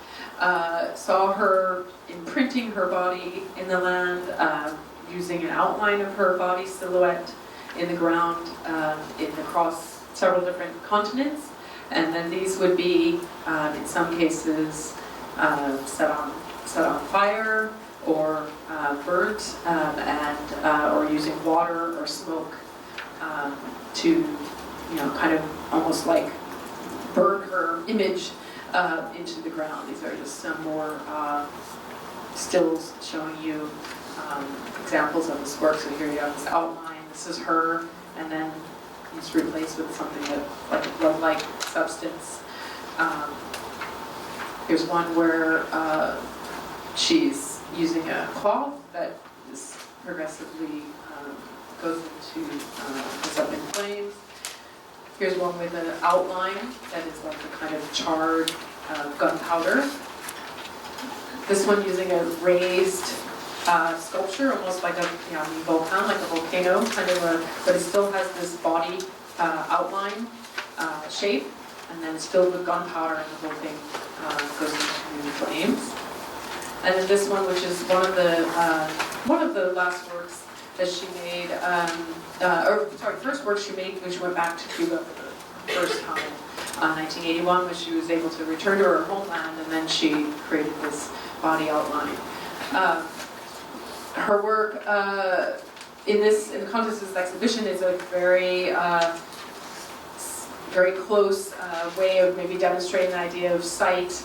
saw her imprinting her body in the land, using an outline of her body silhouette in the ground, across several different continents. And then these would be, in some cases, set on fire or burnt, or using water or smoke to, kind of almost like burn her image into the ground. These are just some more stills showing you examples of this work. So here you have this outline, this is her, and then it's replaced with something that, like a blood-like substance. Here's one where she's using a cloth that is progressively goes up in flames. Here's one with an outline that is like a kind of charred gunpowder. This one using a raised sculpture, almost like a volcano, like a volcano, kind of but it still has this body outline shape, and then it's filled with gunpowder, and the whole thing goes into flames. And then this one, which is one of the last works that she made, first work she made when she went back to Cuba for the first time, 1981, when she was able to return to her homeland, and then she created this body outline. Her work in the context of this exhibition is a very close way of maybe demonstrating the idea of sight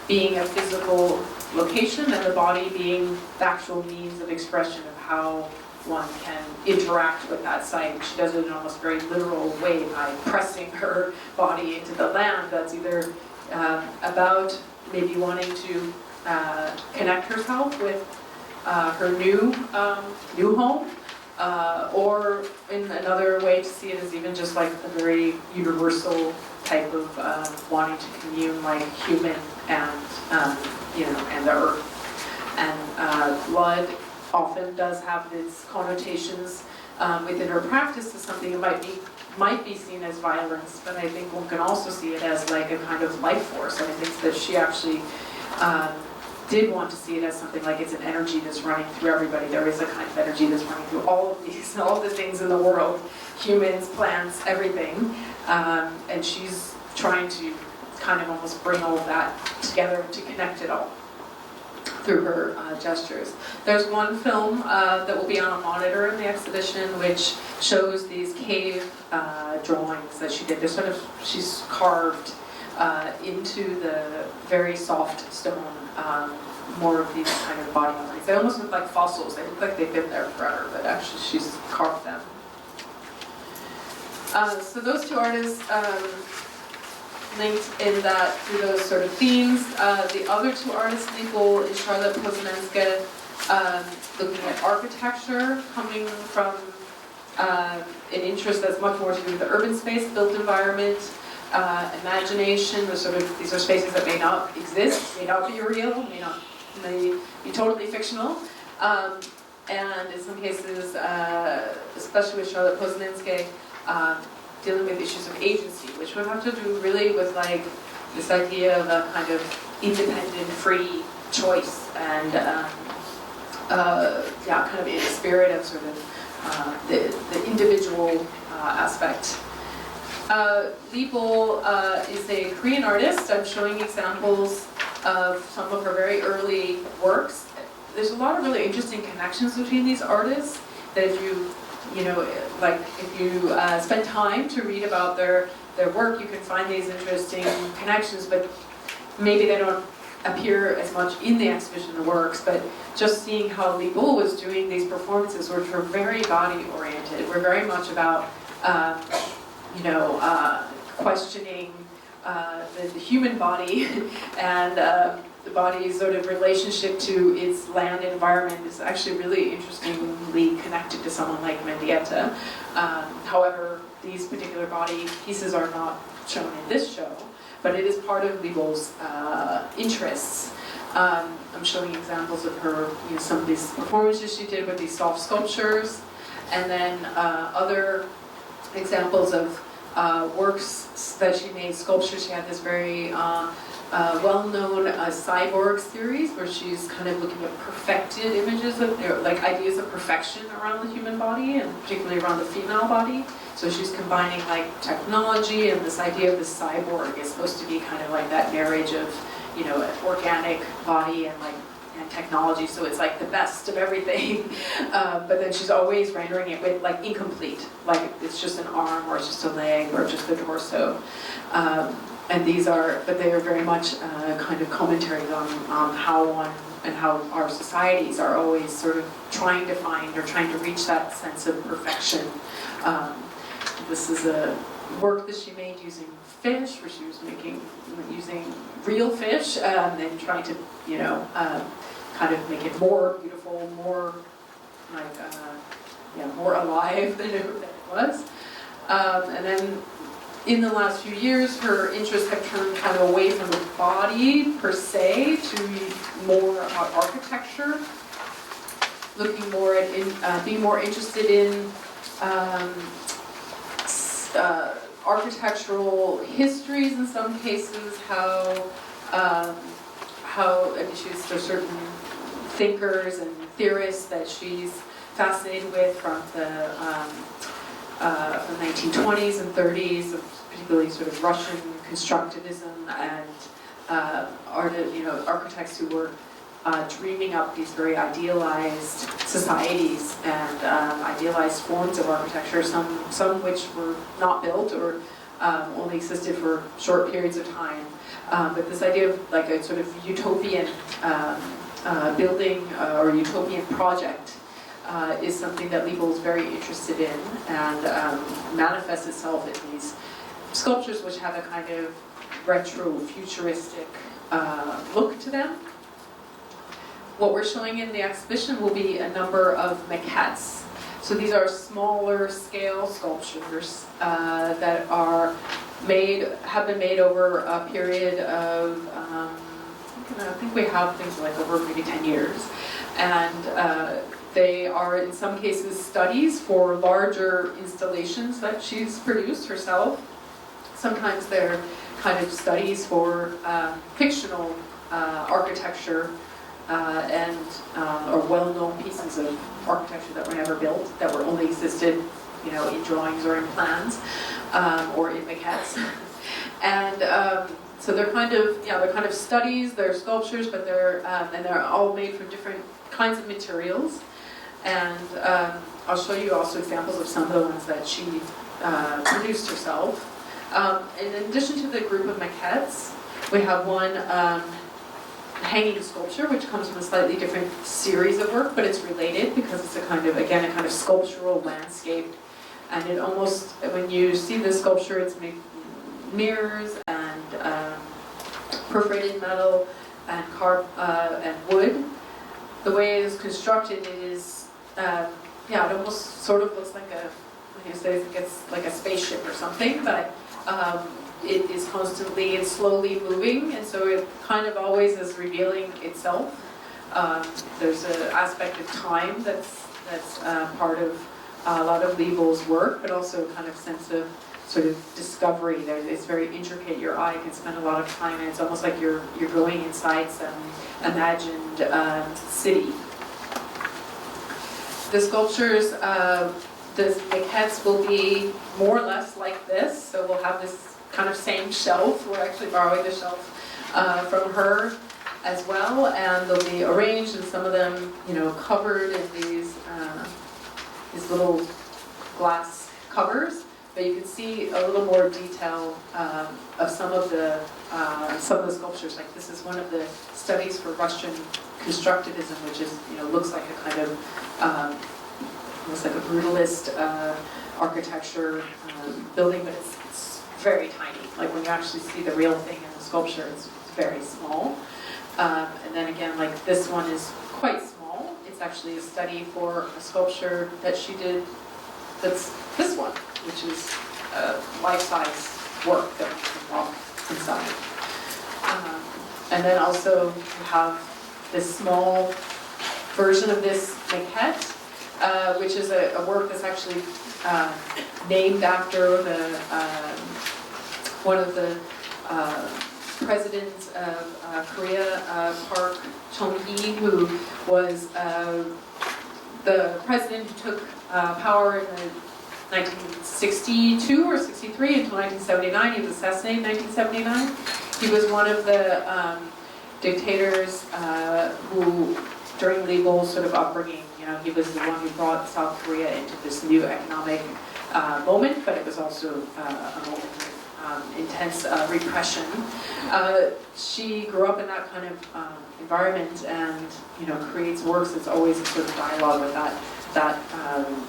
being a physical location and the body being the actual means of expression of how one can interact with that site. She does it in almost very literal way by pressing her body into the land. That's either about maybe wanting to connect herself with her new home, or in another way to see it as even just like a very universal type of wanting to commune, like human and and the earth. And blood often does have its connotations within her practice as something that might be seen as violence, but I think one can also see it as like a kind of life force. And I think that she actually did want to see it as something like it's an energy that's running through everybody. There is a kind of energy that's running through all of these, all the things in the world, humans, plants, everything. And she's trying to kind of almost bring all of that together to connect it all through her gestures. There's one film that will be on a monitor in the exhibition which shows these cave drawings that she did. She's carved into the very soft stone more of these kind of body lines. They almost look like fossils. They look like they've been there forever, but actually she's carved them. So those two artists linked in that through those sort of themes. The other two artists linkable is Charlotte Poznanska, looking at architecture, coming from an interest that's much more to do with the urban space, built environment, imagination. These are spaces that may not exist, may not be real, may be totally fictional, and in some cases, especially with Charlotte Poznanska, dealing with issues of agency, which would have to do really with like this idea of a kind of independent, free choice, and kind of in the spirit of sort of the individual aspect. Liebel is a Korean artist. I'm showing examples of some of her very early works. There's a lot of really interesting connections between these artists that if you spend time to read about their work, you can find these interesting connections, but maybe they don't appear as much in the exhibition of works, but just seeing how Liebel was doing these performances, which were very body-oriented, were very much about questioning the human body and the body's sort of relationship to its land environment is actually really interestingly connected to someone like Mendieta. However, these particular body pieces are not shown in this show, but it is part of Liebel's interests. I'm showing examples of her, some of these performances she did with these soft sculptures, and then other examples of works that she made, sculptures. She had this very well-known cyborg series where she's kind of looking at perfected images of, like ideas of perfection around the human body, and particularly around the female body. So she's combining like technology and this idea of the cyborg is supposed to be kind of like that marriage of, an organic body and technology. So it's like the best of everything. But then she's always rendering it with incomplete, like it's just an arm or it's just a leg or just the torso. and these are, but they are very much kind of commentaries on how one and how our societies are always sort of trying to find or trying to reach that sense of perfection. This is a work that she made using fish, where she was using real fish and trying to, kind of make it more beautiful, more like, more alive than it was. And then in the last few years, her interests have turned kind of away from the body per se to more about architecture, looking more at being more interested in architectural histories in some cases, there's certain thinkers and theorists that she's fascinated with from the 1920s and 30s, particularly sort of Russian constructivism and architects who were dreaming up these very idealized societies and idealized forms of architecture, some which were not built or only existed for short periods of time. But this idea of like a sort of utopian building or utopian project is something that Liebel is very interested in, and manifests itself in these sculptures which have a kind of retro-futuristic look to them. What we're showing in the exhibition will be a number of maquettes. So these are smaller scale sculptures that have been made over a period of, I think we have things like over maybe 10 years. And they are in some cases studies for larger installations that she's produced herself. Sometimes they're kind of studies for fictional architecture or well-known pieces of architecture that were never built, that were only existed, in drawings or in plans, or in maquettes. And so they're kind of studies, they're sculptures, but they're all made from different kinds of materials. And I'll show you also examples of some of the ones that she produced herself. In addition to the group of maquettes, we have one hanging sculpture, which comes from a slightly different series of work, but it's related because it's a kind of sculptural landscape. And it almost, when you see the sculpture, it's made mirrors and perforated metal and and wood. The way it is constructed, it is, it almost sort of looks like it's like a spaceship or something, but it is constantly and slowly moving, and so it kind of always is revealing itself. There's an aspect of time that's part of a lot of Liebel's work, but also a kind of sense of sort of discovery. It's very intricate. Your eye can spend a lot of time, and it's almost like you're going inside some imagined city. The sculptures, the maquettes will be more or less like this, so we'll have this kind of same shelf. We're actually borrowing the shelf from her as well, and they'll be arranged, and some of them, covered in these little glass covers. But you can see a little more detail of some of the sculptures. Like this is one of the studies for Russian constructivism, which is looks like a kind of looks like a brutalist architecture building, but it's very tiny. Like when you actually see the real thing in the sculpture, it's very small. And then again, like this one is quite small. It's actually a study for a sculpture that she did that's this one, which is life-size work that you can walk inside. And then also you have this small version of this maquette, which is a work that's actually named after one of the presidents of Korea, Park Chung-hee, who was the president who took power in the 1962 or 63 until 1979. He was assassinated in 1979. He was one of the dictators who, during Liebel's sort of upbringing, he was the one who brought South Korea into this new economic moment, but it was also a moment of intense repression. She grew up in that kind of environment and, you know, creates works that's always in sort of dialogue with that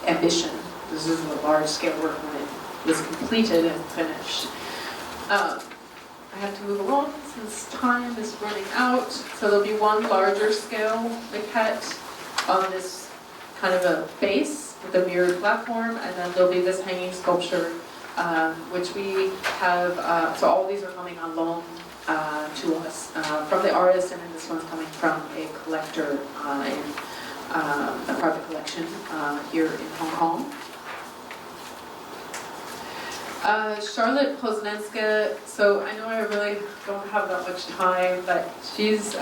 ambition. This is a large-scale work when it was completed and finished. I have to move along since time is running out. So there'll be one larger scale maquette on this kind of a base with a mirrored platform, and then there'll be this hanging sculpture, which we have, so all these are coming on loan to us from the artist, and then this one's coming from a collector in a private collection here in Hong Kong. Charlotte Poznanska, so I know I really don't have that much time, but she's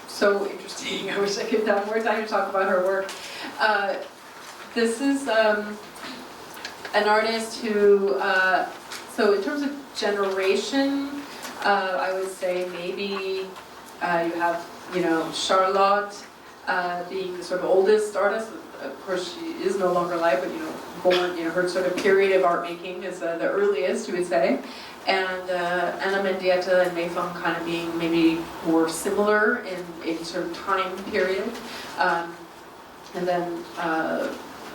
so interesting. I wish I could have more time to talk about her work. This is an artist who, so in terms of generation, I would say maybe you have, you know, Charlotte being the sort of oldest artist. Of course, she is no longer alive, but, you know, born, you know, her sort of period of art making is the earliest, you would say. And Anna Mendieta and Mei Feng kind of being maybe more similar in sort of time period. And then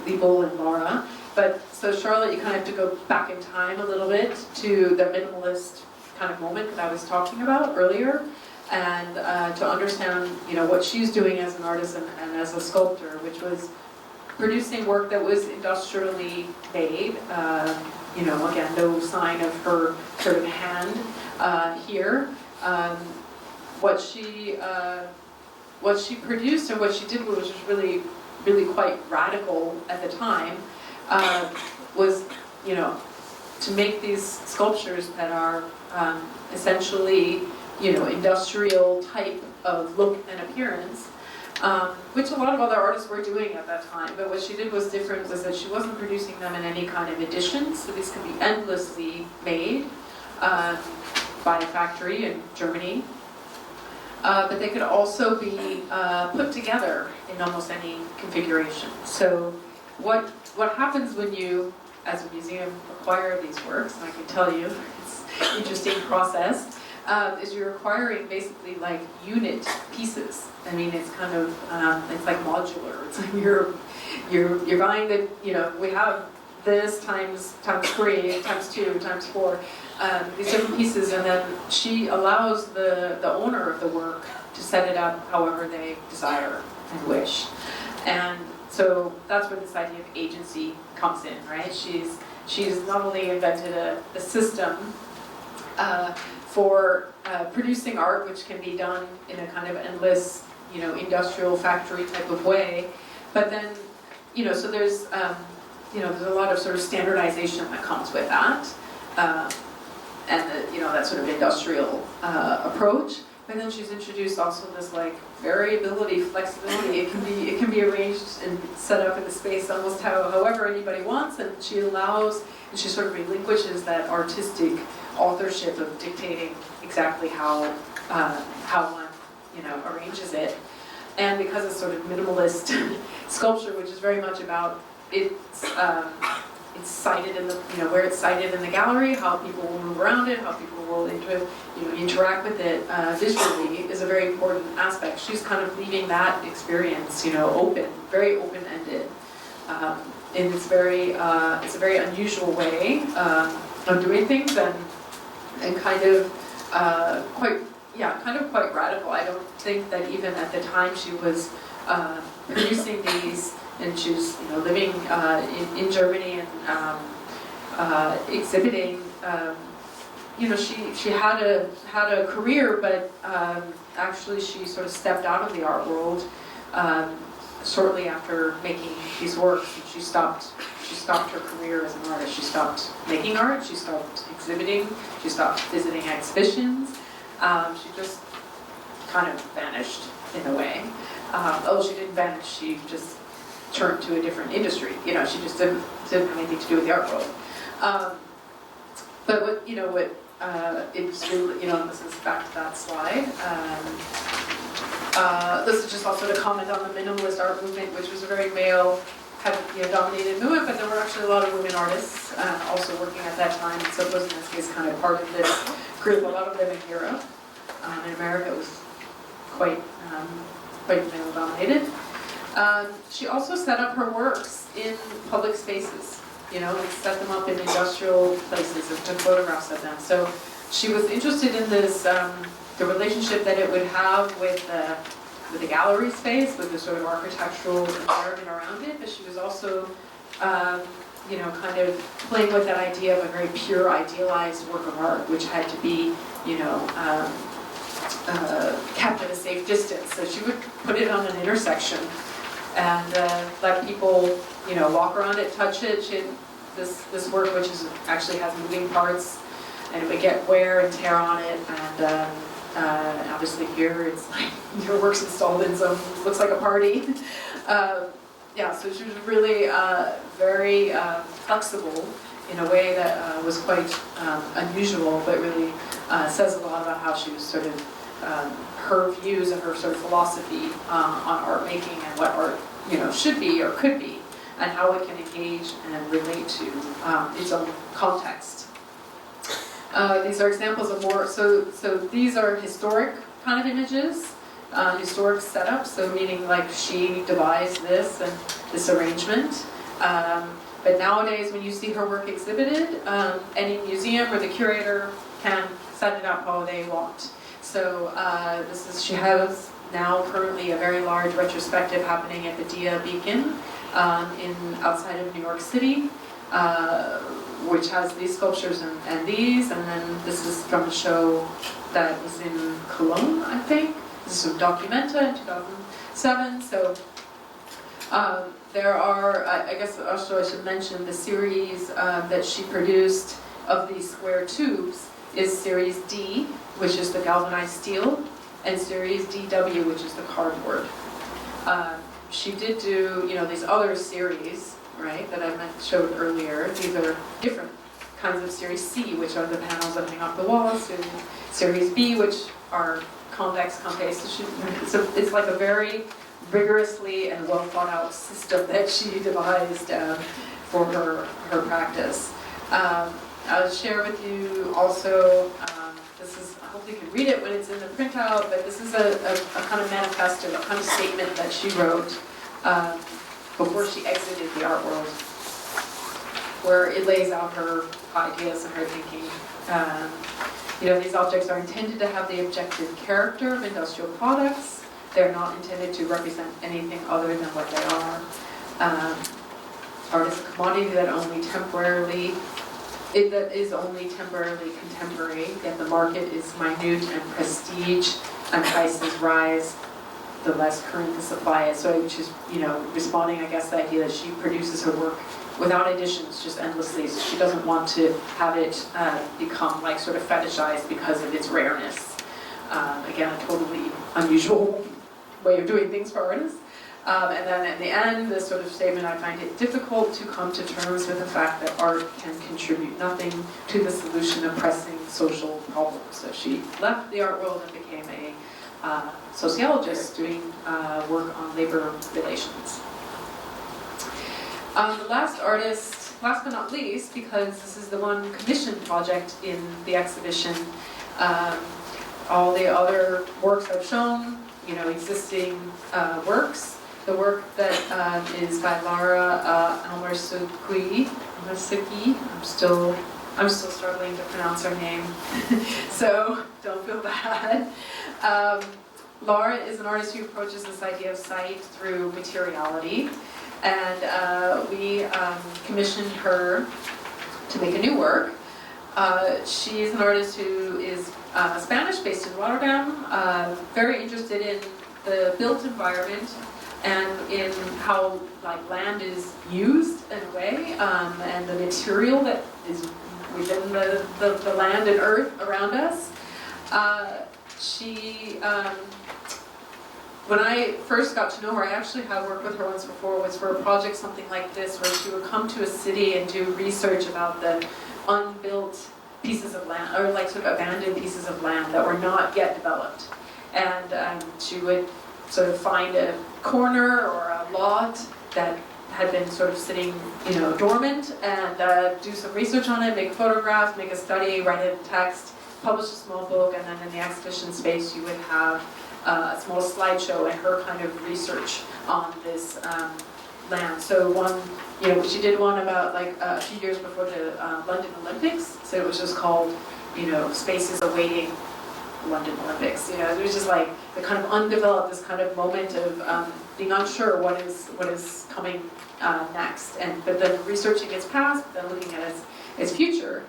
Liebel and Laura. But so Charlotte, you kind of have to go back in time a little bit to the minimalist kind of moment that I was talking about earlier, and to understand, you know, what she's doing as an artist and as a sculptor, which was producing work that was industrially made. You know, again, no sign of her sort of hand here. What she produced and what she did, which was really quite radical at the time, was, you know, to make these sculptures that are essentially, you know, industrial type of look and appearance, which a lot of other artists were doing at that time. But what she did was different, was that she wasn't producing them in any kind of editions, so these could be endlessly made by a factory in Germany. But they could also be put together in almost any configuration. So what happens when you, as a museum, acquire these works, and I can tell you, it's an interesting process, is you're acquiring basically like unit pieces. I mean, it's kind of, it's like modular. It's like you're buying the, you know, we have this times 3, times 2, times 4, these different pieces, and then she allows the owner of the work to set it up however they desire and wish. And so that's where this idea of agency comes in, right? She's not only invented a system for producing art, which can be done in a kind of endless, you know, industrial factory type of way, but then, you know, so there's, you know, there's a lot of sort of standardization that comes with that, and the, you know, that sort of industrial approach. And then she's introduced also this like variability, flexibility. It can be arranged and set up in the space almost however anybody wants, and she allows, and she sort of relinquishes that artistic authorship of dictating exactly how one, you know, arranges it. And because it's sort of minimalist sculpture, which is very much about it's cited in the, you know, where it's cited in the gallery, how people will move around it, how people will interact with it visually is a very important aspect. She's kind of leaving that experience, you know, open, very open-ended. And it's a very unusual way of doing things, and kind of quite radical. I don't think that even at the time she was producing these, and she was, you know, living in Germany and exhibiting. You know, she had a career, but actually she sort of stepped out of the art world shortly after making these works. And she stopped her career as an artist. She stopped making art. She stopped exhibiting. She stopped visiting exhibitions. She just kind of vanished in a way. She didn't vanish. She just turned to a different industry. You know, she just didn't have anything to do with the art world. But it's really, you know, this is back to that slide. This is just also to comment on the minimalist art movement, which was a very male had dominated movement, but there were actually a lot of women artists also working at that time. So Bosniansky is kind of part of this group. A lot of them in Europe. In America, it was quite male dominated. She also set up her works in public spaces. And set them up in industrial places and took photographs of them. So she was interested in this, the relationship that it would have with the gallery space, with the sort of architectural environment around it, but she was also, kind of playing with that idea of a very pure, idealized work of art, which had to be, kept at a safe distance. So she would put it on an intersection and let people, walk around it, touch it. She had this work, which actually has moving parts, and it would get wear and tear on it, and obviously here it's like your work's installed in some, looks like a party. So she was really very flexible in a way that was quite unusual, but really says a lot about how she was sort of, her views and her sort of philosophy on art making and what art should be or could be, and how it can engage and relate to its own context. These are examples of more, so these are historic kind of images, historic setups, so meaning like she devised this and this arrangement. But nowadays when you see her work exhibited, any museum or the curator can set it up how they want. So she has now currently a very large retrospective happening at the Dia Beacon outside of New York City, which has these sculptures and these, and then this is from a show that was in Cologne, I think. This is from Documenta in 2007. So there are, I guess also I should mention the series that she produced of these square tubes is Series D, which is the galvanized steel, and Series DW, which is the cardboard. She did do, these other series, right, that I showed earlier. These are different kinds of Series C, which are the panels that hang off the walls, and Series B, which are convex, concave. So it's like a very rigorously and well thought out system that she devised for her practice. I'll share with you also, this is, I hope you can read it when it's in the printout, but this is a kind of manifesto, a kind of statement that she wrote before she exited the art world, where it lays out her ideas and her thinking. These objects are intended to have the objective character of industrial products. They're not intended to represent anything other than what they are. Art is a commodity that is only temporarily contemporary, yet the market is minute and prestige, and prices rise the less current the supply is. So which is, responding, I guess, to the idea that she produces her work without additions, just endlessly. So she doesn't want to have it become like sort of fetishized because of its rareness. Again, a totally unusual way of doing things for artists. And then at the end, this sort of statement, I find it difficult to come to terms with the fact that art can contribute nothing to the solution of pressing social problems. So she left the art world and became a sociologist doing work on labor relations. The last artist, last but not least, because this is the one commissioned project in the exhibition, all the other works I've shown, existing works. The work that is by Lara Almarsuki. I'm still struggling to pronounce her name, so don't feel bad. Lara is an artist who approaches this idea of sight through materiality, and we commissioned her to make a new work. She is an artist who is Spanish, based in Rotterdam, very interested in the built environment and in how land is used in a way, and the material that is within the land and earth around us. When I first got to know her, I actually had worked with her once before, was for a project something like this, where she would come to a city and do research about the unbuilt pieces of land, or sort of abandoned pieces of land that were not yet developed. And she would sort of find a corner or a lot that had been sort of sitting, dormant, and do some research on it, make photographs, make a study, write a text, publish a small book, and then in the exhibition space you would have a small slideshow and her kind of research on this land. So she did one about like a few years before the London Olympics, so it was just called, Spaces Awaiting London Olympics. It was just like the kind of undeveloped, this kind of moment of being unsure what is coming next, but then researching its past, then looking at its future,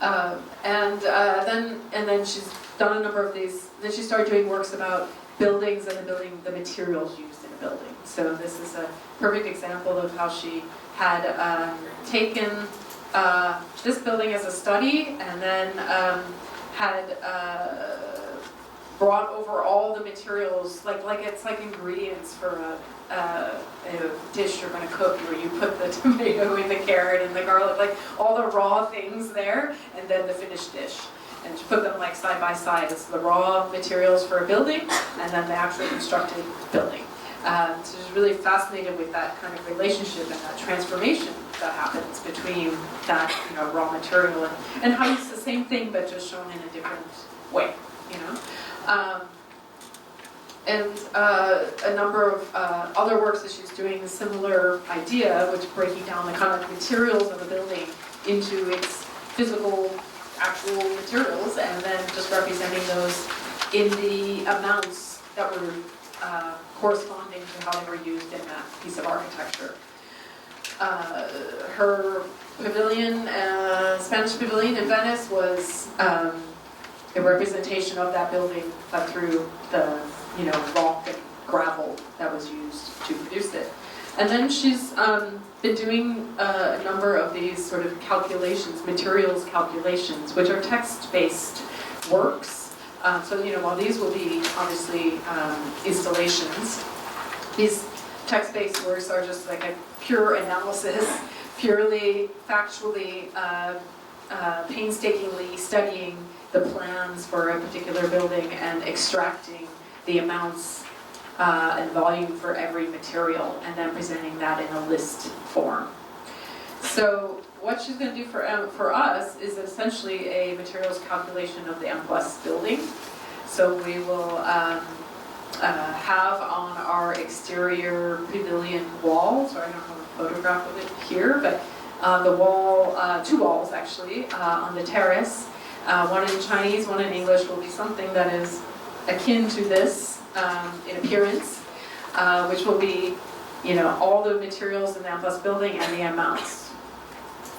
and then she's done a number of these. Then she started doing works about buildings and the materials used in a building. So this is a perfect example of how she had taken this building as a study, and then had brought over all the materials, like it's like ingredients for a dish you're going to cook, where you put the tomato and the carrot and the garlic, like all the raw things there, and then the finished dish. And to put them like side by side, it's the raw materials for a building, and then the actual constructed building. So she's really fascinated with that kind of relationship and that transformation that happens between that raw material and how it's the same thing but just shown in a different way. And a number of other works that she's doing a similar idea, which breaking down the kind of materials of the building into its physical, actual materials, and then just representing those in the amounts that were corresponding to how they were used in that piece of architecture. Her pavilion, Spanish pavilion in Venice, was a representation of that building, but through the rock and gravel that was used to produce it. And then she's been doing a number of these sort of calculations, materials calculations, which are text-based works. So while these will be obviously installations, these text-based works are just like a pure analysis, purely factually, painstakingly studying the plans for a particular building and extracting the amounts and volume for every material, and then presenting that in a list form. So what she's going to do for us is essentially a materials calculation of the M+ building. So we will have on our exterior pavilion wall, sorry I don't have a photograph of it here, but the wall, two walls actually, on the terrace, one in Chinese, one in English, will be something that is akin to this in appearance, which will be, all the materials in the M+ building and the amounts.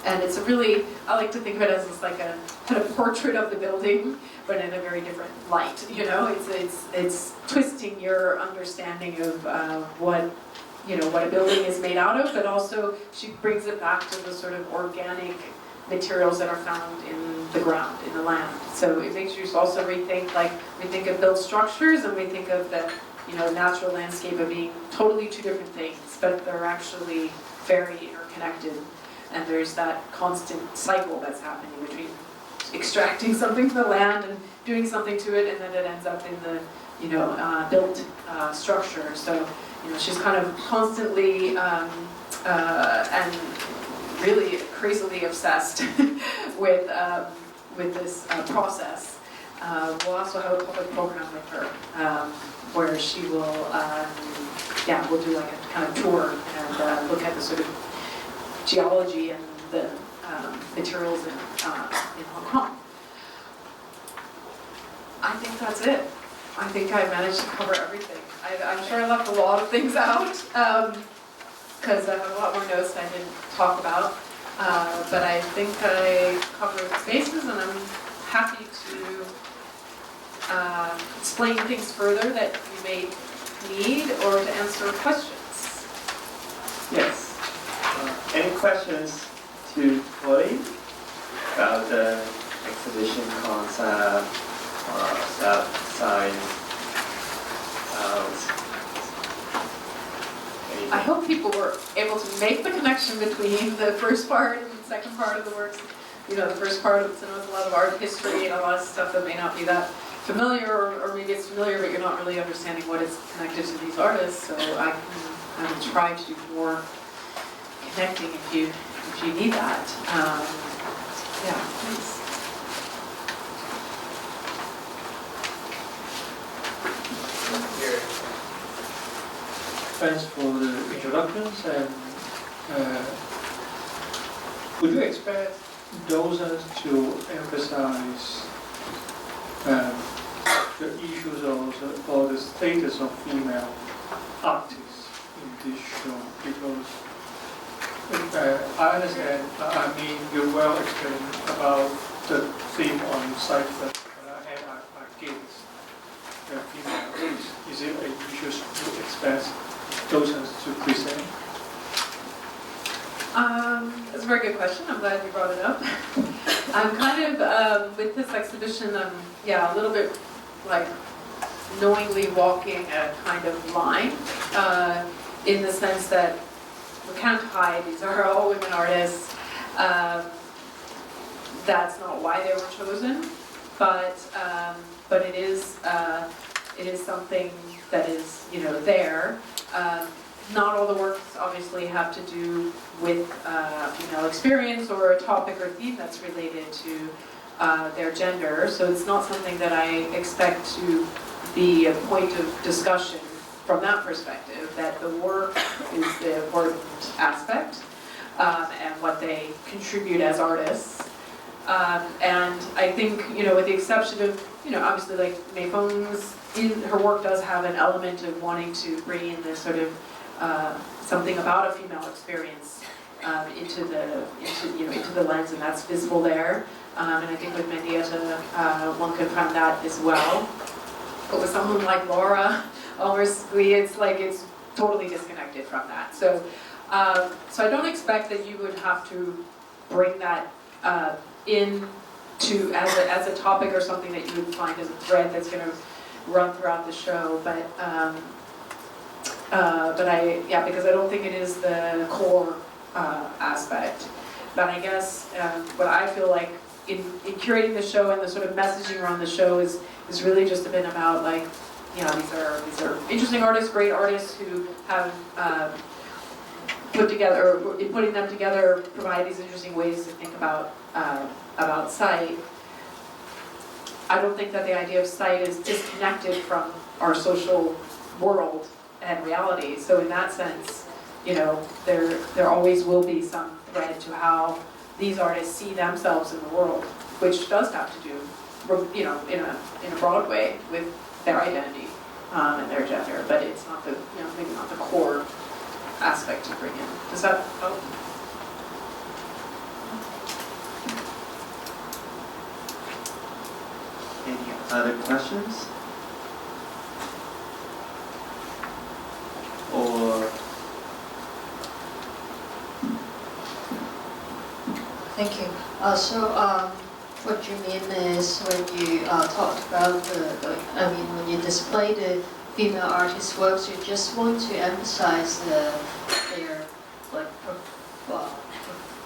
And it's a really, I like to think of it as like a kind of portrait of the building, but in a very different light. It's twisting your understanding of what a building is made out of, but also she brings it back to the sort of organic materials that are found in the ground, in the land. So it makes you also rethink, like we think of built structures and we think of the natural landscape of being totally two different things, but they're actually very interconnected. And there's that constant cycle that's happening between extracting something from the land and doing something to it, and then it ends up in the built structure. So she's kind of constantly and really crazily obsessed with this process. We'll also have a public program with her where she will we'll do like a kind of tour and look at the sort of geology and the materials in Hong Kong. I think that's it. I think I managed to cover everything. I'm sure I left a lot of things out because I have a lot more notes I didn't talk about. But I think I covered spaces, and I'm happy to explain things further that you may need or to answer questions. Yes. Any questions to Pauline about the exhibition concept or size? I hope people were able to make the connection between the first part and the second part of the works. The first part of the cinema is a lot of art history and a lot of stuff that may not be that familiar, or maybe it's familiar, but you're not really understanding what is connected to these artists. So I will try to do more connecting if you need that. Yeah, please. Thanks for the introductions, and would you expect docents to emphasize the issues or the status of female artists in this show? Because I understand, I mean, you well explained about the theme on site, and I guess the female is it an issue to expect docents to present? That's a very good question. I'm glad you brought it up. I'm kind of, with this exhibition, a little bit like knowingly walking a kind of line, in the sense that we can't hide, these are all women artists. That's not why they were chosen, but it is something that is, there. Not all the works obviously have to do with female experience or a topic or theme that's related to their gender, so it's not something that I expect to be a point of discussion from that perspective, that the work is the important aspect, and what they contribute as artists. And I think, with the exception of, obviously like Mayphone's, her work does have an element of wanting to bring in this sort of something about a female experience into the lens, and that's visible there. And I think with Mendieta, one can find that as well. But with someone like Laura, it's totally disconnected from that. So I don't expect that you would have to bring that in as a topic or something that you would find as a thread that's going to run throughout the show. But because I don't think it is the core aspect. But I guess what I feel like in curating the show and the sort of messaging around the show is really just a bit about like, these are interesting artists, great artists who have put together, or in putting them together, provide these interesting ways to think about sight. I don't think that the idea of sight is disconnected from our social world and reality. So in that sense, there always will be some thread to how these artists see themselves in the world, which does have to do, in a broad way with their identity and their gender. But it's not the, maybe not the core aspect to bring in. Does that help? Any other questions? Or thank you. What you mean is when you talked about when you display the female artists' works, you just want to emphasize their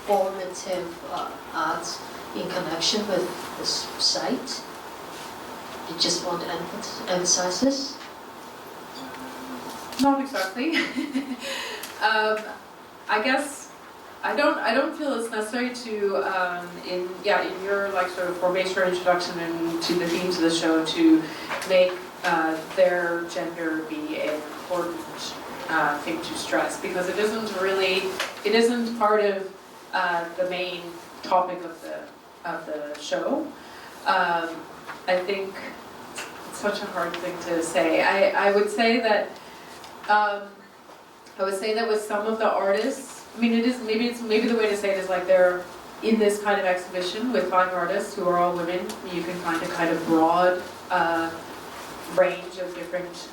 performative arts in connection with the site. You just want to emphasize this? Not exactly. I guess I don't feel it's necessary to in your like sort of formation or introduction to the themes of the show to make their gender be an important thing to stress, because it isn't part of the main topic of the show. I think it's such a hard thing to say. I would say that with some of the artists, I mean, maybe the way to say it is like they're in this kind of exhibition with 5 artists who are all women. You can find a kind of broad range of different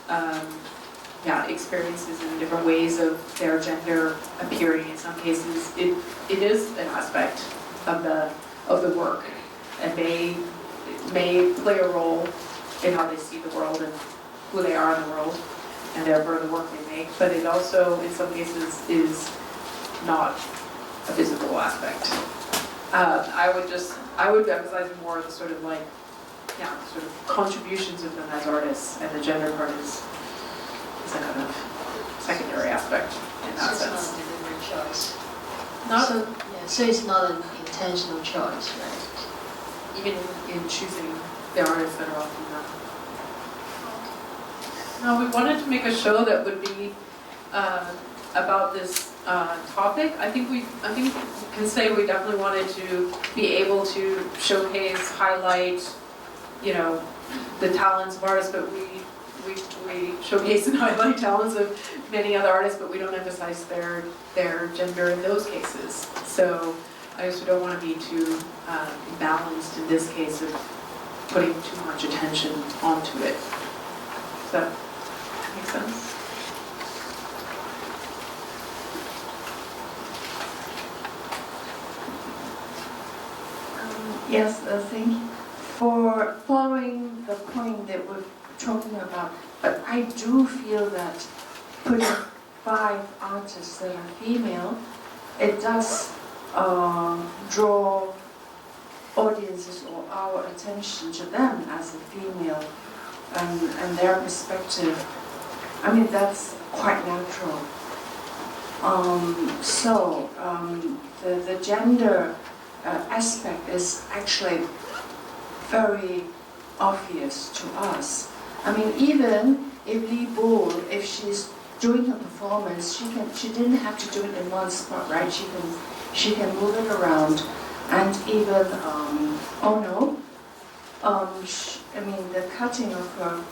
experiences and different ways of their gender appearing. In some cases, it is an aspect of the work, and may play a role in how they see the world and who they are in the world, and therefore the work they make. But it also, in some cases, is not a visible aspect. I would emphasize more the sort of like sort of contributions of them as artists, and the gender part is a kind of secondary aspect in that So it's sense. not a deliberate choice. Not So, yeah, so it's not an intentional choice, right? even in choosing the artists that are often not. No, we wanted to make a show that would be about this topic. I think we can say we definitely wanted to be able to showcase, highlight, the talents of artists, but we showcase and highlight talents of many other artists, but we don't emphasize their gender in those cases. So I also don't want to be too balanced in this case of putting too much attention onto it. Does that make sense? Yes, I think for following the point that we're talking about, but I do feel that putting 5 artists that are female, it does draw audiences or our attention to them as a female and their perspective. I mean, that's quite natural. The gender aspect is actually very obvious to us. I mean, even if Lee Bull, if she's doing her performance, she didn't have to do it in one spot, right? She can move it around. And even Ono, the cutting of her,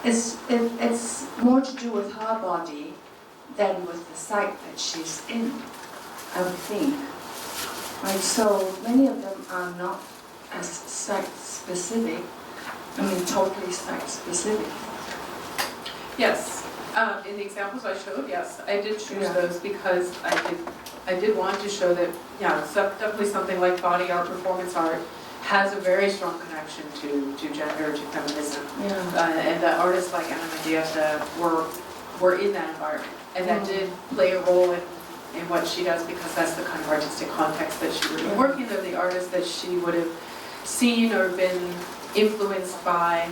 it's more to do with her body than with the site that she's in, I would think. Right, so many of them are not as site-specific, totally site-specific. Yes. In the examples I showed, yes, I did choose Yeah. those because I did want to show that, definitely something like body art, performance art, has a very strong connection to gender, to feminism. Yeah. And that artists like Anna Mendieta were in that environment. And that did play a role in what she does because that's the kind of artistic context that she would have been working in, the artists that she would have seen or been influenced by.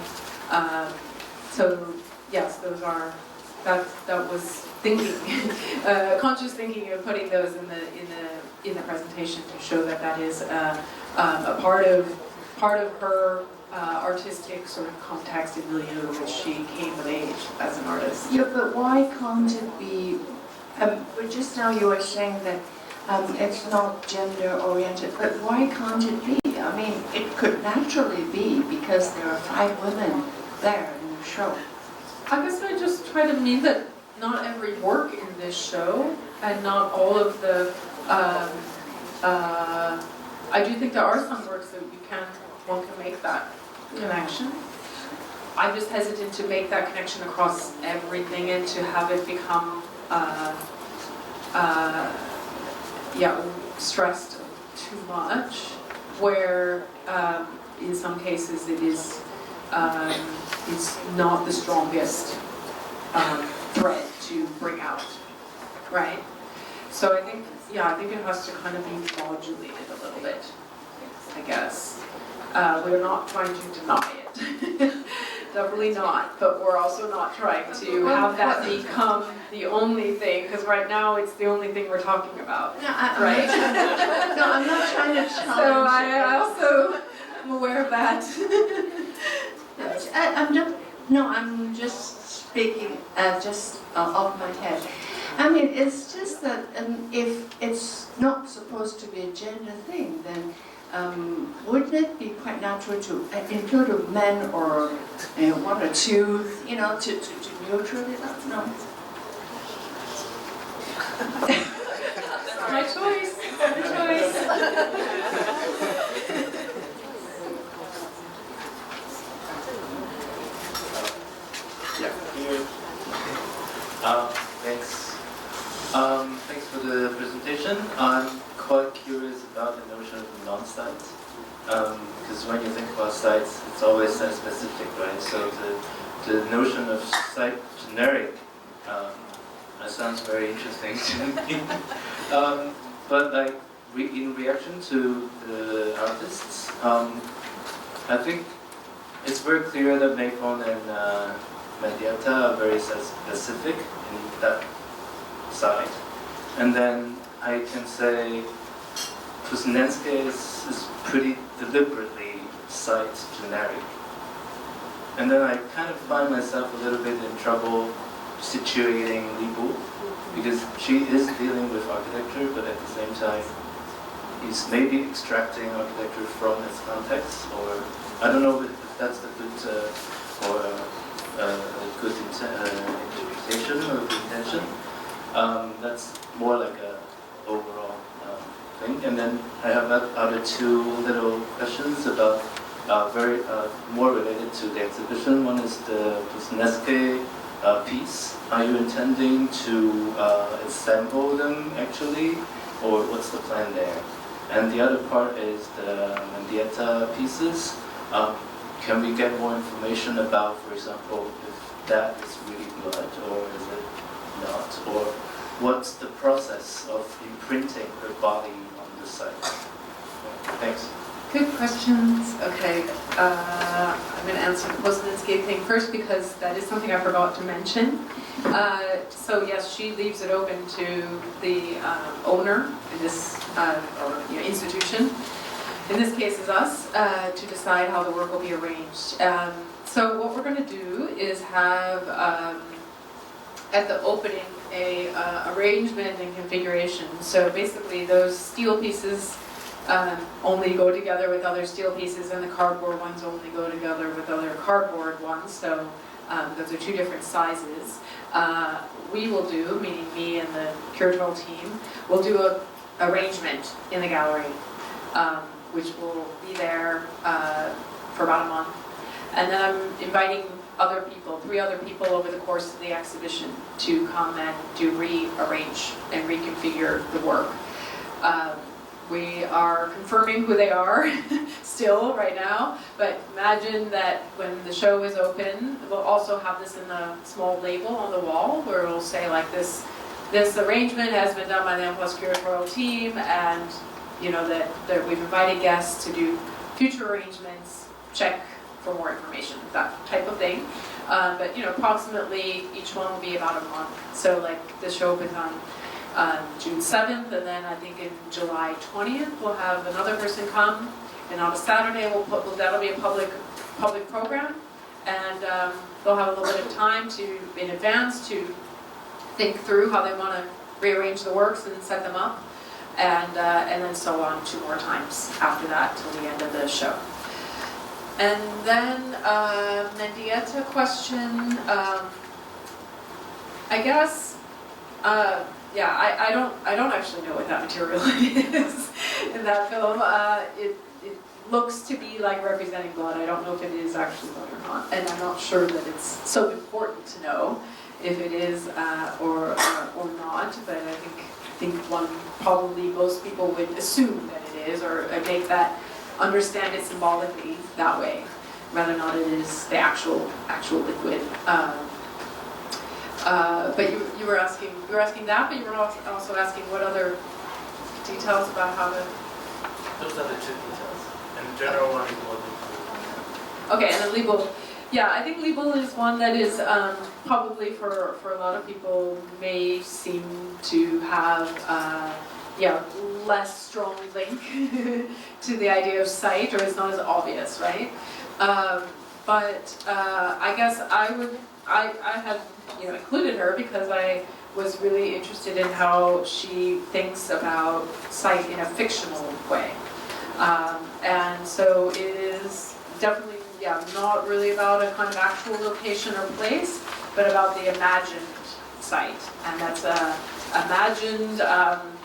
So yes, those are, that was thinking, conscious thinking of putting those in the presentation to show that is a part of her artistic sort of context and milieu in which she came of age as an artist. Yeah, but why can't it be? Just now you were saying that it's not gender-oriented, but why can't it be? I mean, it could naturally be because there are 5 women there in the show. I guess I just try to mean that not every work in this show and not all of the, I do think there are some works that one can make that connection. I'm just hesitant to make that connection across everything and to have it become, stressed too much, where in some cases it is, it's not the strongest thread to bring out, right? So I think it has to kind of be modulated a little bit, I guess. We're not trying to deny it. Definitely not, but we're also not trying to have that become the only thing, because right now it's the only thing we're talking about, right? I'm not trying to challenge. So I also am aware of that. I'm just speaking just off my head. I mean, it's just that if it's not supposed to be a gender thing, then wouldn't it be quite natural to include men or 1 or 2, to neutrally that? No. My choice. My choice. Thanks. Thanks for the presentation. I'm quite curious about the notion of the non-site. Because when you think about sites, it's always site-specific, right? So the notion of site generic that sounds very interesting to me. But like in reaction to the artists, I think it's very clear that Mayphone and Mendieta are very specific in that side. And then I can say Kuznetske is pretty deliberately site generic. And then I kind of find myself a little bit in trouble situating Libu, because she is dealing with architecture, but at the same time, he's maybe extracting architecture from its context, or I don't know if that's the good or a good interpretation or good intention. That's more like a overall thing. And then I have other two little questions about very more related to the exhibition. One is the Kuznetske piece. Are you intending to assemble them actually, or what's the plan there? And the other part is the Mendieta pieces. Can we get more information about, for example, if that is really blood or is it not? Or what's the process of imprinting her body on the site? Thanks. Good questions. Okay, I'm going to answer the Kuznetske thing first because that is something I forgot to mention. So yes, she leaves it open to the owner in this institution. In this case, is us to decide how the work will be arranged. So what we're going to do is have at the opening a arrangement and configuration. So basically, those steel pieces only go together with other steel pieces, and the cardboard ones only go together with other cardboard ones. So those are two different sizes. We will do, meaning me and the curatorial team, will do a arrangement in the gallery, which will be there for about a month. And then I'm inviting other people, 3 other people over the course of the exhibition to come and do rearrange and reconfigure the work. We are confirming who they are still right now, but imagine that when the show is open, we'll also have this in a small label on the wall where it'll say like this arrangement has been done by the M+ curatorial team, and you know that we've invited guests to do future arrangements, check for more information, that type of thing. But you know, approximately each one will be about a month. So like the show opens on June 7th, and then I think in July 20th we'll have another person come, and on a Saturday that'll be a public program, and they'll have a little bit of time in advance to think through how they want to rearrange the works and set them up, and then so on 2 more times after that till the end of the show. And then Mendieta question, I guess. Yeah, I don't actually know what that material is in that film. It looks to be like representing blood. I don't know if it is actually blood or not, and I'm not sure that it's so important to know if it is or not. But I think probably most people would assume that it is, or make that understand it symbolically that way, whether or not it is the actual liquid. But you were asking that, but you were also asking what other details about how to. Those are the 2 details, and the general one is more. Okay, and then label. Yeah, I think label is one that is probably for a lot of people may seem to have less strong link to the idea of site, or it's not as obvious, right? But I guess I had included her because I was really interested in how she thinks about site in a fictional way. And so it is definitely, not really about a kind of actual location or place, but about the imagined site. And that's imagined,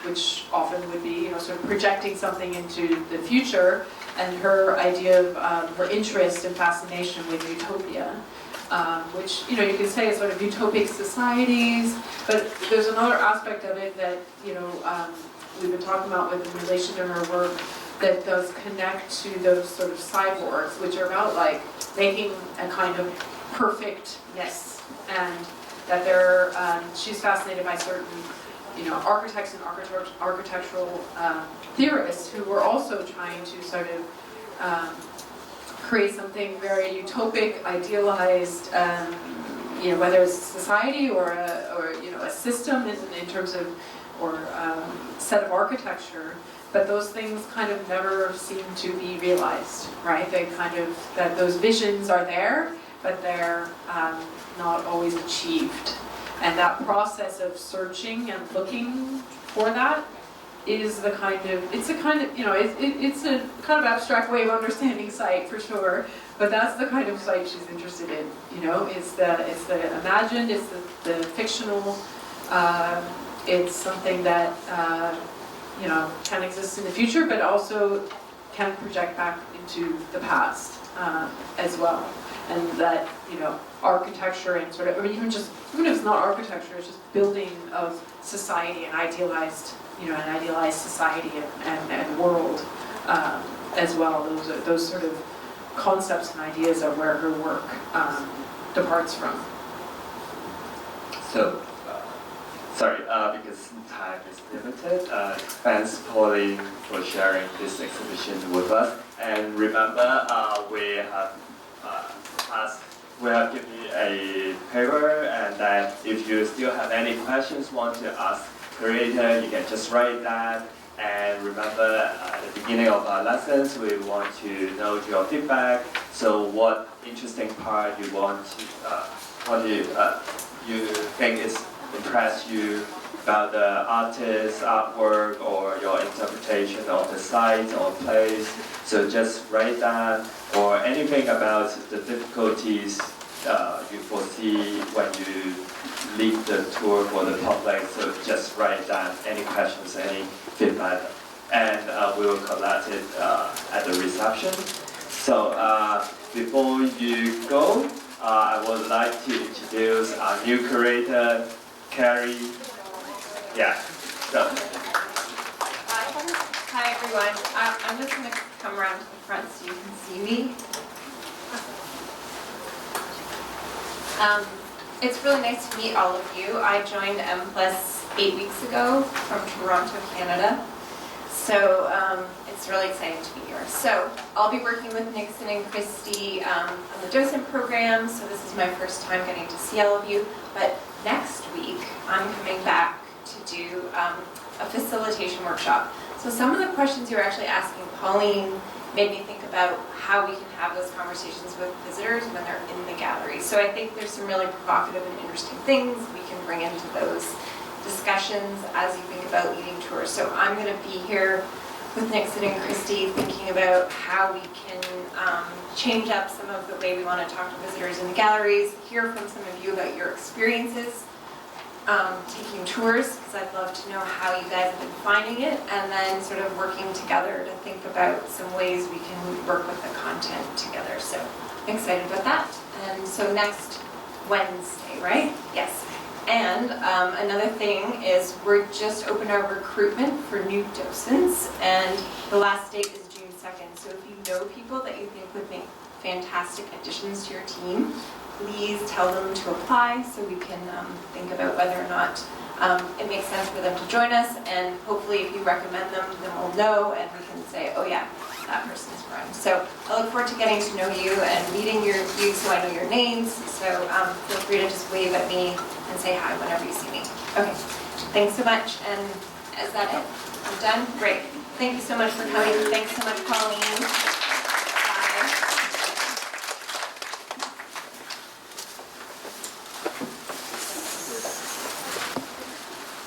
which often would be, sort of projecting something into the future, and her idea of her interest and fascination with utopia. Which you can say is sort of utopic societies, but there's another aspect of it that we've been talking about in relation to her work that does connect to those sort of cyborgs, which are about like making a kind of perfectness, and that she's fascinated by certain architects and architectural theorists who were also trying to sort of create something very utopic, idealized, whether it's society or a system in terms of, or set of architecture, but those things kind of never seem to be realized, right? They kind of, that those visions are there, but they're not always achieved. And that process of searching and looking for that is the kind of, it's a kind of, it's a kind of abstract way of understanding sight for sure, but that's the kind of sight she's interested in, it's the imagined, it's the fictional, it's something that, can exist in the future, but also can project back into the past as well. And that, architecture and sort of, or even if it's not architecture, it's just building of society, an idealized society and world as well. Those sort of concepts and ideas are where her work departs from. So, sorry, because time is limited, thanks Pauline for sharing this exhibition with us. And remember, we have given you a paper, and then if you still have any questions, want to ask Curator, you can just write that. And remember, at the beginning of our lessons, we want to know your feedback. So what interesting part you want to, you think is impressed you about the artist, artwork, or your interpretation of the site or place. So just write that, or anything about the difficulties you foresee when you lead the tour for the public. So just write down any questions, any feedback, and we will collect it at the reception. So before you go, I would like to introduce our new curator, Carrie. Yeah. So. Hi everyone. I'm just going to come around to the front so you can see me. It's really nice to meet all of you. I joined M+ 8 weeks ago from Toronto, Canada. So it's really exciting to be here. So I'll be working with Nixon and Christy on the docent program. So this is my first time getting to see all of you. But next week, I'm coming back to do a facilitation workshop. So some of the questions you're actually asking Pauline made me think about how we can have those conversations with visitors when they're in the gallery. So I think there's some really provocative and interesting things we can bring into those discussions as you think about leading tours. So I'm going to be here with Nixon and Christy thinking about how we can change up some of the way we want to talk to visitors in the galleries, hear from some of you about your experiences taking tours, because I'd love to know how you guys have been finding it, and then sort of working together to think about some ways we can work with the content together. So I'm excited about that. And so next Wednesday, right? Yes. And another thing is we're just opened our recruitment for new docents, and the last date is June 2nd. So if you know people that you think would make fantastic additions to your team, please tell them to apply so we can think about whether or not it makes sense for them to join us. And hopefully if you recommend them, then we'll know and we can say, oh yeah, that person's fine. So I look forward to getting to know you and meeting you so I know your names. So feel free to just wave at me and say hi whenever you see me. Okay, thanks so much. And is that it? I'm done? Great. Thank you so much for coming. Thanks so much, Pauline.